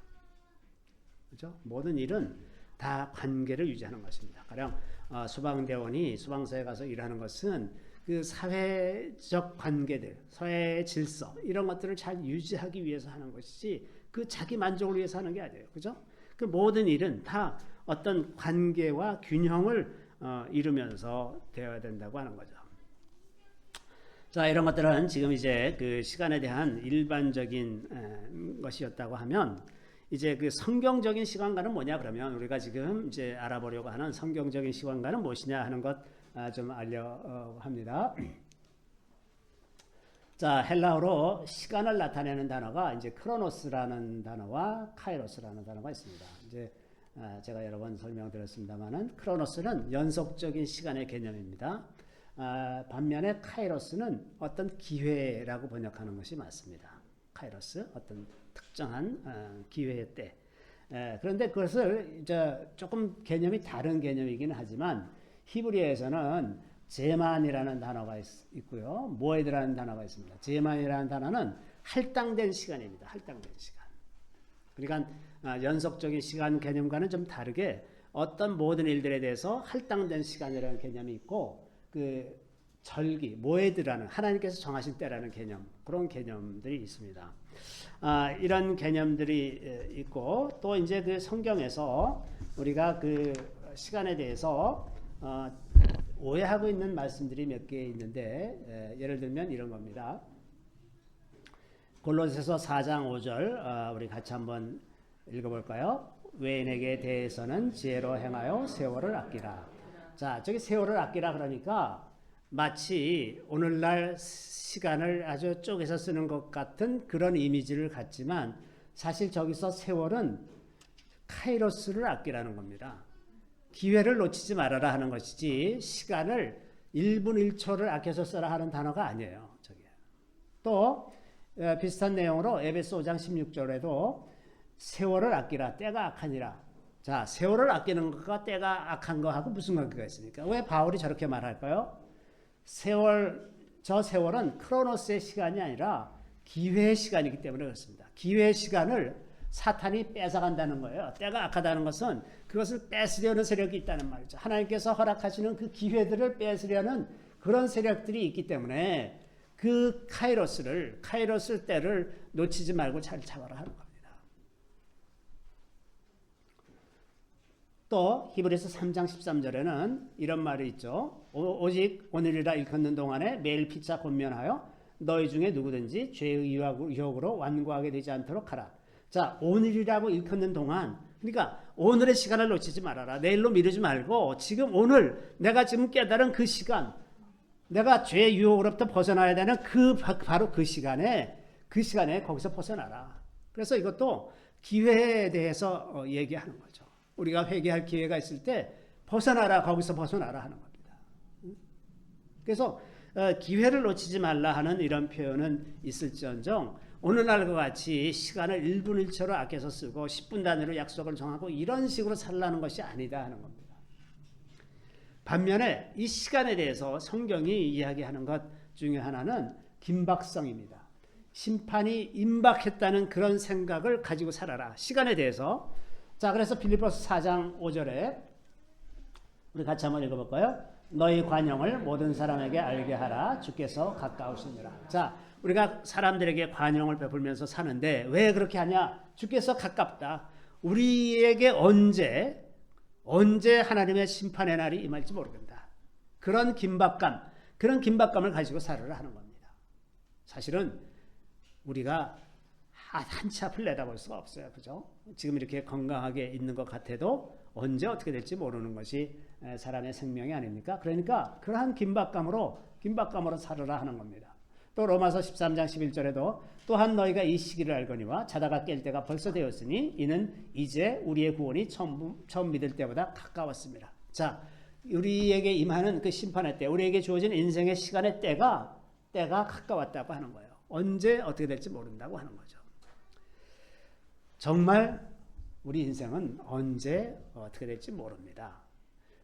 그렇죠? 모든 일은 다 관계를 유지하는 것입니다. 가령 소방대원이 소방서에 가서 일하는 것은 그 사회적 관계들, 사회의 질서, 이런 것들을 잘 유지하기 위해서 하는 것이지 그 자기 만족을 위해서 하는 게 아니에요. 그죠? 그 모든 일은 다 어떤 관계와 균형을 이루면서 되어야 된다고 하는 거죠. 자, 이런 것들은 지금 이제 그 시간에 대한 일반적인 것이었다고 하면, 이제 그 성경적인 시간관은 뭐냐 그러면 우리가 지금 이제 알아보려고 하는 성경적인 시간관은 무엇이냐 하는 것 좀 알려 합니다. 자, 헬라어로 시간을 나타내는 단어가 이제 크로노스라는 단어와 카이로스라는 단어가 있습니다. 이제 제가 여러 번 설명드렸습니다만은 크로노스는 연속적인 시간의 개념입니다. 반면에 카이로스는 어떤 기회라고 번역하는 것이 맞습니다. 카이로스, 어떤 특정한 기회의 때. 그런데 그것을 이제 조금 개념이 다른 개념이긴 하지만 히브리어에서는 제만이라는 단어가 있고요, 모에드라는 단어가 있습니다. 제만이라는 단어는 할당된 시간입니다. 할당된 시간. 그러니까 연속적인 시간 개념과는 좀 다르게 어떤 모든 일들에 대해서 할당된 시간이라는 개념이 있고 그 절기, 모에드라는 하나님께서 정하신 때라는 개념, 그런 개념들이 있습니다. 이런 개념들이 있고 또 이제 그 성경에서 우리가 그 시간에 대해서 오해하고 있는 말씀들이 몇 개 있는데 예를 들면 이런 겁니다. 골로새서 4장 5절 우리 같이 한번 읽어볼까요? 외인에게 대해서는 지혜로 행하여 세월을 아끼라. 자, 저기 세월을 아끼라 그러니까 마치 오늘날 시간을 아주 쪼개서 쓰는 것 같은 그런 이미지를 갖지만 사실 저기서 세월은 카이로스를 아끼라는 겁니다. 기회를 놓치지 말아라 하는 것이지 시간을 1분 1초를 아껴서 써라 하는 단어가 아니에요. 저기. 또 비슷한 내용으로 에베소 5장 16절에도 세월을 아끼라 때가 악하니라. 자, 세월을 아끼는 것과 때가 악한 거하고 무슨 관계가 있습니까? 왜 바울이 저렇게 말할까요? 저 세월은 크로노스의 시간이 아니라 기회의 시간이기 때문에 그렇습니다. 기회의 시간을 사탄이 뺏어간다는 거예요. 때가 악하다는 것은 그것을 뺏으려는 세력이 있다는 말이죠. 하나님께서 허락하시는 그 기회들을 뺏으려는 그런 세력들이 있기 때문에 그 카이로스 때를 놓치지 말고 잘 잡아라 하는 겁니다. 또 히브리서 3장 13절에는 이런 말이 있죠. 오직 오늘이라 일컫는 동안에 매일 피차 권면하여 너희 중에 누구든지 죄의 유혹으로 완고하게 되지 않도록 하라. 자, 오늘이라고 일컫는 동안, 그러니까 오늘의 시간을 놓치지 말아라. 내일로 미루지 말고 지금 오늘 내가 지금 깨달은 그 시간, 내가 죄의 유혹으로부터 벗어나야 되는 바로 그 시간에 거기서 벗어나라. 그래서 이것도 기회에 대해서 얘기하는 거죠. 우리가 회개할 기회가 있을 때 거기서 벗어나라 하는 겁니다. 그래서 기회를 놓치지 말라 하는 이런 표현은 있을지언정 오늘날과 같이 시간을 1분 1초로 아껴서 쓰고 10분 단위로 약속을 정하고 이런 식으로 살라는 것이 아니다 하는 겁니다. 반면에 이 시간에 대해서 성경이 이야기하는 것 중에 하나는 긴박성입니다. 심판이 임박했다는 그런 생각을 가지고 살아라. 시간에 대해서. 자, 그래서 빌립보서 4장 5절에 우리 같이 한번 읽어볼까요? 너희 관용을 모든 사람에게 알게 하라. 주께서 가까우시니라. 자, 우리가 사람들에게 관용을 베풀면서 사는데 왜 그렇게 하냐? 주께서 가깝다. 우리에게 언제 하나님의 심판의 날이 임할지 모르겠다. 그런 긴박감을 가지고 살아라 하는 겁니다. 사실은 우리가 한 치 앞을 내다볼 수가 없어요. 그죠? 지금 이렇게 건강하게 있는 것 같아도 언제 어떻게 될지 모르는 것이 사람의 생명이 아닙니까? 그러니까 그러한 긴박감으로 살아라 하는 겁니다. 또 로마서 13장 11절에도 또한 너희가 이 시기를 알거니와 자다가 깰 때가 벌써 되었으니 이는 이제 우리의 구원이 처음 믿을 때보다 가까웠습니다. 자, 우리에게 임하는 그 심판의 때, 우리에게 주어진 인생의 시간의 때가 가까웠다고 하는 거예요. 언제 어떻게 될지 모른다고 하는 거죠. 정말 우리 인생은 언제 어떻게 될지 모릅니다.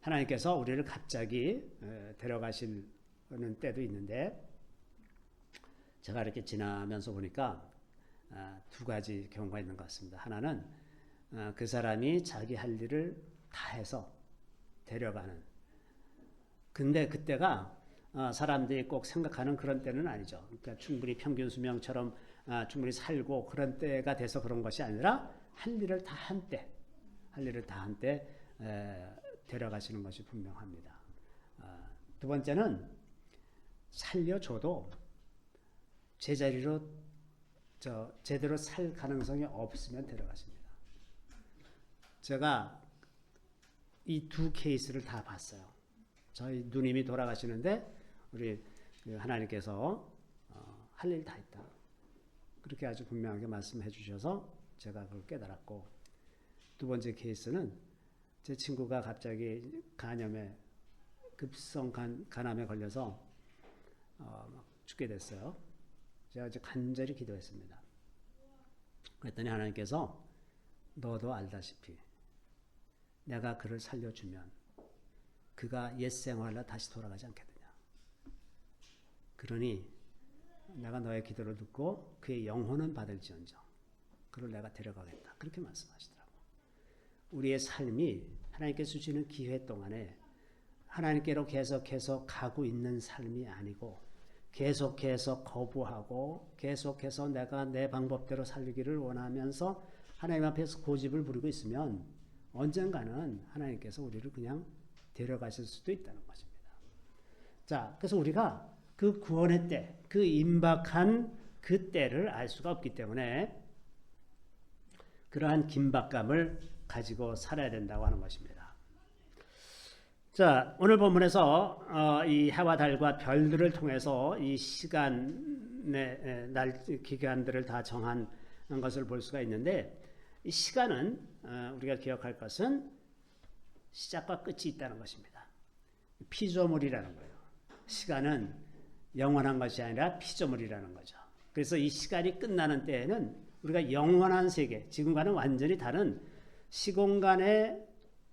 하나님께서 우리를 갑자기 데려가시는 때도 있는데 제가 이렇게 지나면서 보니까 두 가지 경우가 있는 것 같습니다. 하나는 그 사람이 자기 할 일을 다 해서 데려가는, 근데 그때가 사람들이 꼭 생각하는 그런 때는 아니죠. 그러니까 충분히 평균 수명처럼 충분히 살고 그런 때가 돼서 그런 것이 아니라 할 일을 다 한 때 데려가시는 것이 분명합니다. 두 번째는 살려줘도 제자리로 제대로 살 가능성이 없으면 데려가십니다. 제가 이 두 케이스를 다 봤어요. 저희 누님이 돌아가시는데 우리 하나님께서 할 일 다 했다. 그렇게 아주 분명하게 말씀해 주셔서 제가 그걸 깨달았고, 두 번째 케이스는 제 친구가 갑자기 급성 간암에 걸려서 죽게 됐어요. 제가 이제 간절히 기도했습니다. 그랬더니 하나님께서 너도 알다시피 내가 그를 살려주면 그가 옛 생활로 다시 돌아가지 않겠느냐. 그러니 내가 너의 기도를 듣고 그의 영혼은 받을지언정 그를 내가 데려가겠다. 그렇게 말씀하시더라고요. 우리의 삶이 하나님께서 주시는 기회 동안에 하나님께로 계속해서 가고 있는 삶이 아니고 계속해서 거부하고 계속해서 내가 내 방법대로 살기를 원하면서 하나님 앞에서 고집을 부리고 있으면 언젠가는 하나님께서 우리를 그냥 데려가실 수도 있다는 것입니다. 자, 그래서 우리가 그 구원의 때, 그 임박한 그 때를 알 수가 없기 때문에 그러한 긴박감을 가지고 살아야 된다고 하는 것입니다. 자, 오늘 본문에서 이 해와 달과 별들을 통해서 이 시간의 날 기간들을 다 정한 것을 볼 수가 있는데, 이 시간은 우리가 기억할 것은 시작과 끝이 있다는 것입니다. 피조물이라는 거예요. 시간은 영원한 것이 아니라 피조물이라는 거죠. 그래서 이 시간이 끝나는 때에는 우리가 영원한 세계, 지금과는 완전히 다른 시공간에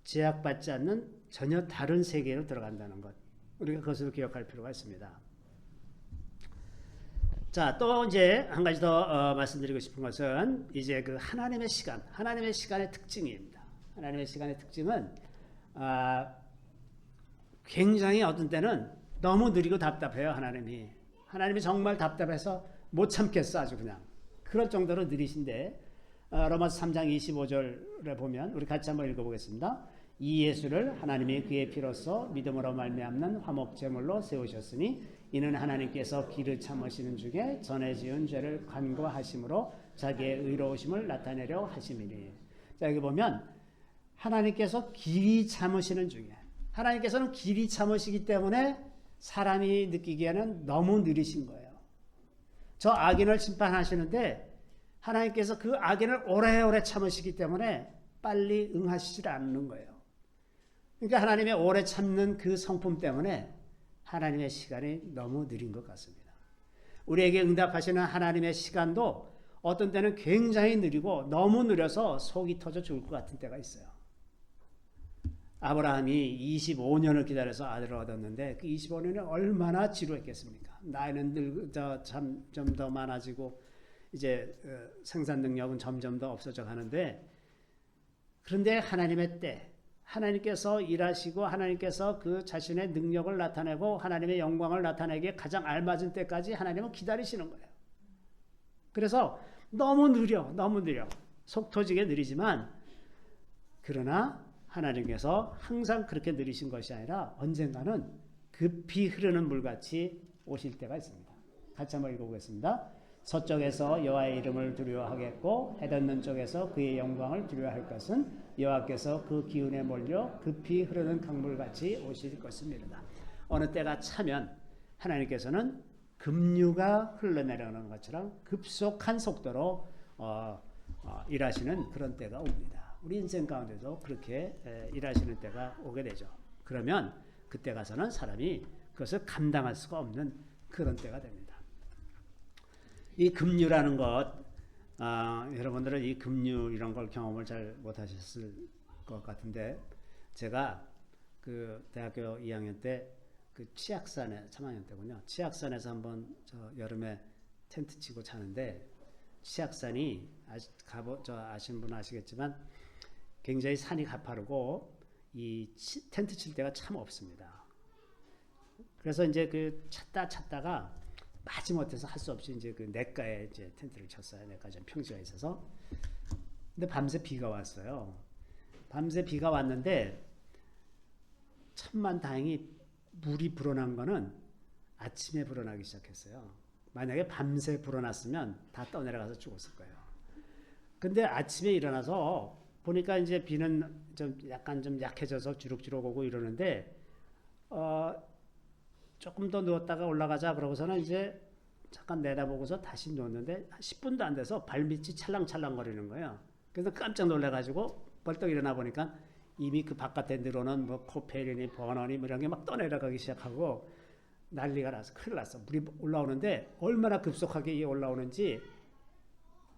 제약받지 않는 전혀 다른 세계로 들어간다는 것. 우리가 그것을 기억할 필요가 있습니다. 자, 또 이제 한 가지 더 말씀드리고 싶은 것은 이제 그 하나님의 시간, 하나님의 시간의 특징입니다. 하나님의 시간의 특징은 굉장히 어떤 때는 너무 느리고 답답해요. 하나님이 정말 답답해서 못 참겠어, 아주 그냥 그럴 정도로 느리신데, 로마서 3장 25절에 보면 우리 같이 한번 읽어보겠습니다. 이 예수를 하나님이 그의 피로써 믿음으로 말미암는 화목 제물로 세우셨으니 이는 하나님께서 기르 참으시는 중에 전에 지은 죄를 간과하심으로 자기의 의로우심을 나타내려 하심이니. 자, 여기 보면 하나님께서 길이 참으시는 중에, 하나님께서는 길이 참으시기 때문에 사람이 느끼기에는 너무 느리신 거예요. 저 악인을 심판하시는데 하나님께서 그 악인을 오래오래 참으시기 때문에 빨리 응하시질 않는 거예요. 그러니까 하나님의 오래 참는 그 성품 때문에 하나님의 시간이 너무 느린 것 같습니다. 우리에게 응답하시는 하나님의 시간도 어떤 때는 굉장히 느리고 너무 느려서 속이 터져 죽을 것 같은 때가 있어요. 아브라함이 25년을 기다려서 아들을 얻었는데 그 25년이 얼마나 지루했겠습니까? 나이는 좀 더 많아지고 이제 생산 능력은 점점 더 없어져 가는데, 그런데 하나님의 때, 하나님께서 일하시고 하나님께서 그 자신의 능력을 나타내고 하나님의 영광을 나타내기에 가장 알맞은 때까지 하나님은 기다리시는 거예요. 그래서 너무 느려 속 터지게 느리지만, 그러나 하나님께서 항상 그렇게 느리신 것이 아니라 언젠가는 급히 흐르는 물같이 오실 때가 있습니다. 같이 한번 읽어보겠습니다. 서쪽에서 여호와의 이름을 두려워하겠고 해돋는 쪽에서 그의 영광을 두려워할 것은 여호와께서 그 기운에 몰려 급히 흐르는 강물같이 오실 것입니다. 어느 때가 차면 하나님께서는 급류가 흘러내려오는 것처럼 급속한 속도로 일하시는 그런 때가 옵니다. 우리 인생 가운데도 그렇게 일하시는 때가 오게 되죠. 그러면 그때 가서는 사람이 그것을 감당할 수가 없는 그런 때가 됩니다. 이 급류라는 것, 여러분들은 이 급류 이런 걸 경험을 잘 못하셨을 것 같은데, 제가 그 대학교 2학년 때 그 치악산에 3학년 때군요. 치악산에서 한번 여름에 텐트 치고 자는데, 치악산이 아시는 분은 아시겠지만 굉장히 산이 가파르고 이 텐트 칠 데가 참 없습니다. 그래서 이제 그 찾다가 마지못해서 할 수 없이 이제 그 냇가에 이제 텐트를 쳤어요. 냇가 좀 평지가 있어서. 근데 밤새 비가 왔어요. 밤새 비가 왔는데 천만 다행히 물이 불어난 거는 아침에 불어나기 시작했어요. 만약에 밤새 불어났으면 다 떠내려가서 죽었을 거예요. 근데 아침에 일어나서 보니까 이제 비는 좀 약간 좀 약해져서 주룩주룩 오고 이러는데, 조금 더 누웠다가 올라가자 그러고서는 이제 잠깐 내다보고서 다시 누웠는데 10분도 안 돼서 발밑이 찰랑찰랑 거리는 거예요. 그래서 깜짝 놀라가지고 벌떡 일어나 보니까 이미 그 바깥에 늘어놓은 뭐 코페린이 버너니 뭐 이런 게 막 떠내려가기 시작하고 난리가 나서 큰일 났어. 물이 올라오는데 얼마나 급속하게 올라오는지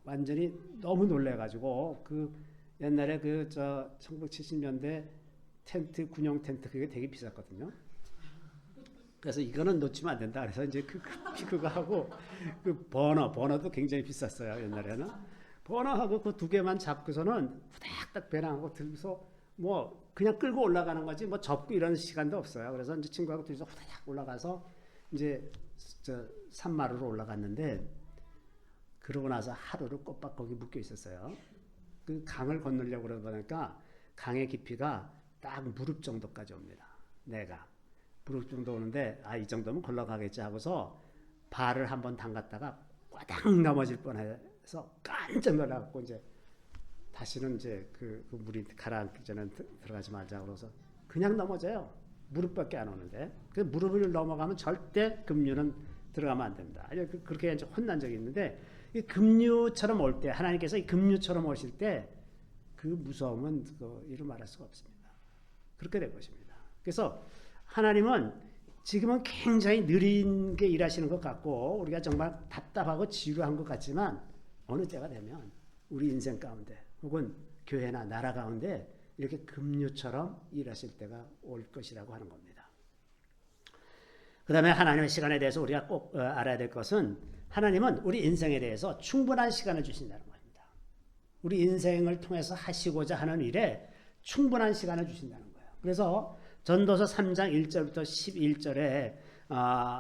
완전히 너무 놀래가지고, 그 옛날에 그 1970년대 텐트, 군용 텐트 그게 되게 비쌌거든요. 그래서 이거는 놓치면 안 된다. 그래서 이제 그거 하고 그 버너도 굉장히 비쌌어요. 옛날에는 버너하고 그 두 개만 잡고서는 후닥닥 배낭하고 들고서 뭐 그냥 끌고 올라가는 거지 뭐 접고 이런 시간도 없어요. 그래서 이제 친구하고 둘이서 후다닥 올라가서 이제 저 산마루로 올라갔는데 그러고 나서 하루를 꼬박 거기 묶여 있었어요. 그 강을 건너려고 그러니까 강의 깊이가 딱 무릎 정도까지 옵니다. 내가 무릎 정도 오는데 이 정도면 걸러가겠지 하고서 발을 한번 담갔다가 꽈당 넘어질 뻔해서 깜짝 놀라갖고 이제 다시는 이제 그 물이 가라앉기 전에 들어가지 말자 그래서 그냥 넘어져요. 무릎밖에 안 오는데 그 무릎을 넘어가면 절대 급류는 들어가면 안 됩니다. 그렇게 이제 혼난 적이 있는데 이 급류처럼 올 때 하나님께서 이 급류처럼 오실 때 그 무서움은 이루 말할 수가 없습니다. 그렇게 될 것입니다. 그래서 하나님은 지금은 굉장히 느린 게 일하시는 것 같고 우리가 정말 답답하고 지루한 것 같지만 어느 때가 되면 우리 인생 가운데 혹은 교회나 나라 가운데 이렇게 급류처럼 일하실 때가 올 것이라고 하는 겁니다. 그 다음에 하나님의 시간에 대해서 우리가 꼭 알아야 될 것은 하나님은 우리 인생에 대해서 충분한 시간을 주신다는 겁니다. 우리 인생을 통해서 하시고자 하는 일에 충분한 시간을 주신다는 거예요. 그래서 전도서 3장 1절부터 11절에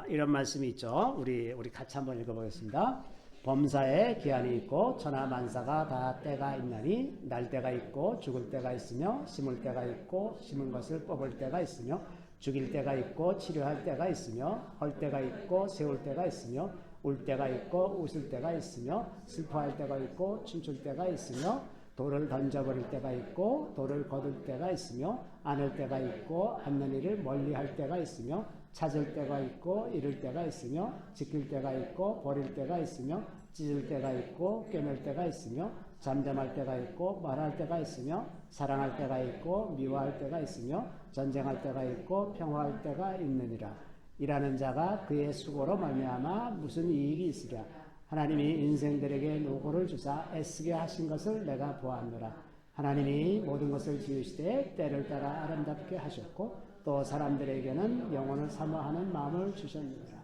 이런 말씀이 있죠. 우리 같이 한번 읽어보겠습니다. 범사에 기한이 있고 천하만사가 다 때가 있나니 날 때가 있고 죽을 때가 있으며 심을 때가 있고 심은 것을 뽑을 때가 있으며 죽일 때가 있고 치료할 때가 있으며 헐 때가 있고 세울 때가 있으며 울 때가 있고 웃을 때가 있으며 슬퍼할 때가 있고 춤출 때가 있으며 돌을 던져버릴 때가 있고 돌을 거둘 때가 있으며 안을 때가 있고 않는 일을 멀리할 때가 있으며 찾을 때가 있고 잃을 때가 있으며 지킬 때가 있고 버릴 때가 있으며 찢을 때가 있고 꿰맬 때가 있으며 잠잠할 때가 있고 말할 때가 있으며 사랑할 때가 있고 미워할 때가 있으며 전쟁할 때가 있고 평화할 때가 있느니라. 일하는 자가 그의 수고로 말미암아 무슨 이익이 있으랴. 하나님이 인생들에게 노고를 주사 애쓰게 하신 것을 내가 보았노라. 하나님이 모든 것을 지으시되 때를 따라 아름답게 하셨고 또 사람들에게는 영혼을 사모하는 마음을 주셨느니라.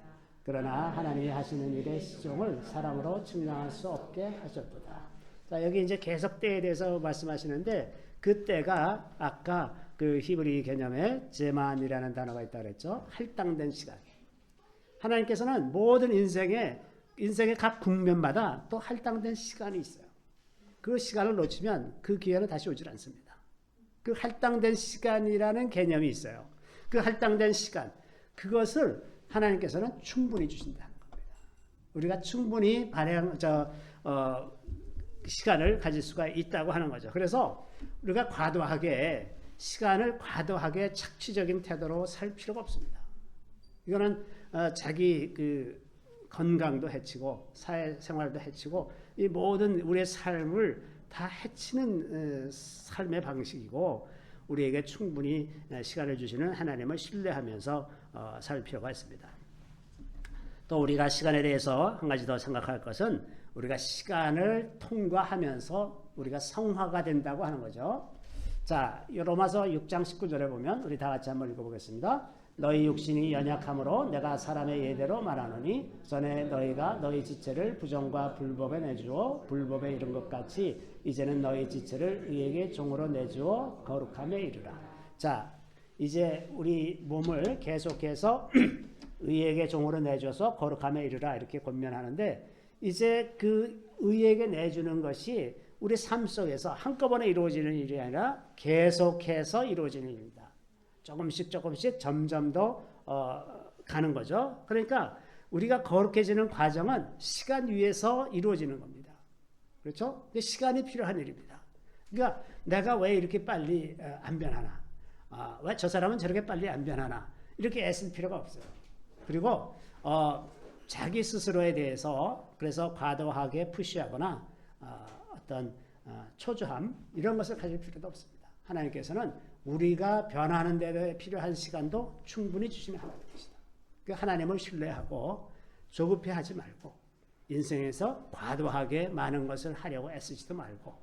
그러나 하나님이 하시는 일의 시종을 사람으로 측량할 수 없게 하셨도다. 자, 여기 이제 계속 때에 대해서 말씀하시는데 그 때가 아까 그 히브리 개념에 제만이라는 단어가 있다 그랬죠. 할당된 시간. 하나님께서는 모든 인생의 각 국면마다 또 할당된 시간이 있어요. 그 시간을 놓치면 그 기회는 다시 오질 않습니다. 그 할당된 시간이라는 개념이 있어요. 그 할당된 시간, 그것을 하나님께서는 충분히 주신다는 겁니다. 우리가 충분히 시간을 가질 수가 있다고 하는 거죠. 그래서 우리가 시간을 과도하게 착취적인 태도로 살 필요가 없습니다. 이거는 자기 건강도 해치고 사회생활도 해치고 이 모든 우리의 삶을 다 해치는 삶의 방식이고 우리에게 충분히 시간을 주시는 하나님을 신뢰하면서 살 필요가 있습니다. 또 우리가 시간에 대해서 한 가지 더 생각할 것은 우리가 시간을 통과하면서 우리가 성화가 된다고 하는 거죠. 자, 로마서 6장 19절에 보면 우리 다 같이 한번 읽어보겠습니다. 너희 육신이 연약함으로 내가 사람의 예대로 말하노니 전에 너희가 너희 지체를 부정과 불법에 내주어 불법에 이른 것 같이 이제는 너희 지체를 의에게 종으로 내주어 거룩함에 이르라. 자, 이제 우리 몸을 계속해서 의에게 종으로 내줘서 거룩함에 이르라 이렇게 권면하는데 이제 그 의에게 내주는 것이 우리 삶 속에서 한꺼번에 이루어지는 일이 아니라 계속해서 이루어지는 일입니다. 조금씩 점점 더 가는 거죠. 그러니까 우리가 거룩해지는 과정은 시간 위에서 이루어지는 겁니다. 그렇죠? 시간이 필요한 일입니다. 그러니까 내가 왜 이렇게 빨리 안 변하나? 왜 저 사람은 저렇게 빨리 안 변하나? 이렇게 애쓸 필요가 없어요. 그리고 자기 스스로에 대해서 그래서 과도하게 푸시하거나 어떤 초조함 이런 것을 가질 필요도 없습니다. 하나님께서는 우리가 변하는 데 필요한 시간도 충분히 주시는 하나님이시다. 하나님을 신뢰하고 조급해하지 말고 인생에서 과도하게 많은 것을 하려고 애쓰지도 말고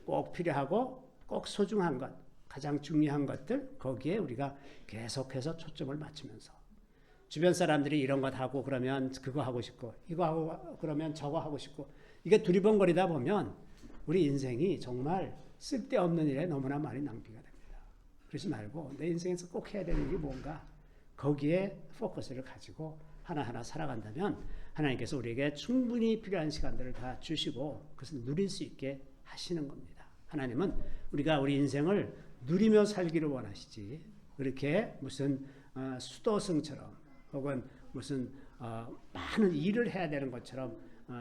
꼭 필요하고 꼭 소중한 것, 가장 중요한 것들 거기에 우리가 계속해서 초점을 맞추면서 주변 사람들이 이런 것 하고 그러면 그거 하고 싶고 이거 하고 그러면 저거 하고 싶고 이게 두리번거리다 보면 우리 인생이 정말 쓸데없는 일에 너무나 많이 낭비가 됩니다. 그러지 말고 내 인생에서 꼭 해야 되는 게 뭔가 거기에 포커스를 가지고 하나하나 살아간다면 하나님께서 우리에게 충분히 필요한 시간들을 다 주시고 그것을 누릴 수 있게 하시는 겁니다. 하나님은 우리가 우리 인생을 누리며 살기를 원하시지 그렇게 무슨 수도승처럼 혹은 무슨 많은 일을 해야 되는 것처럼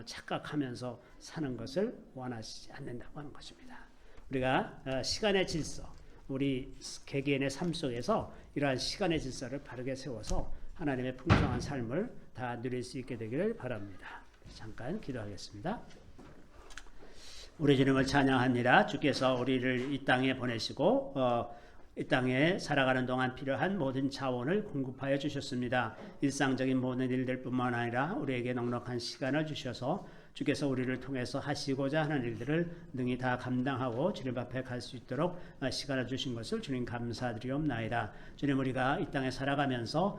착각하면서 사는 것을 원하시지 않는다고 하는 것입니다. 우리가 시간의 질서, 우리 개개인의 삶 속에서 이러한 시간의 질서를 바르게 세워서 하나님의 풍성한 삶을 다 누릴 수 있게 되기를 바랍니다. 잠깐 기도하겠습니다. 우리 주님을 찬양합니다. 주께서 우리를 이 땅에 보내시고 이 땅에 살아가는 동안 필요한 모든 자원을 공급하여 주셨습니다. 일상적인 모든 일들뿐만 아니라 우리에게 넉넉한 시간을 주셔서 주께서 우리를 통해서 하시고자 하는 일들을 능히 다 감당하고 주님 앞에 갈 수 있도록 시간을 주신 것을 주님 감사드리옵나이다. 주님 우리가 이 땅에 살아가면서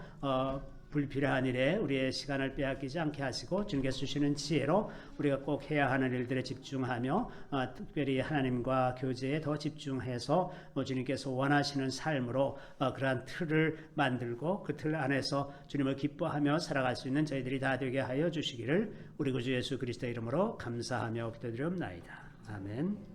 불필요한 일에 우리의 시간을 빼앗기지 않게 하시고 주님께서 주시는 지혜로 우리가 꼭 해야 하는 일들에 집중하며 특별히 하나님과 교제에 더 집중해서 주님께서 원하시는 삶으로 그러한 틀을 만들고 그 틀 안에서 주님을 기뻐하며 살아갈 수 있는 저희들이 다 되게 하여 주시기를 우리 구주 예수 그리스도의 이름으로 감사하며 기도드리옵나이다. 아멘.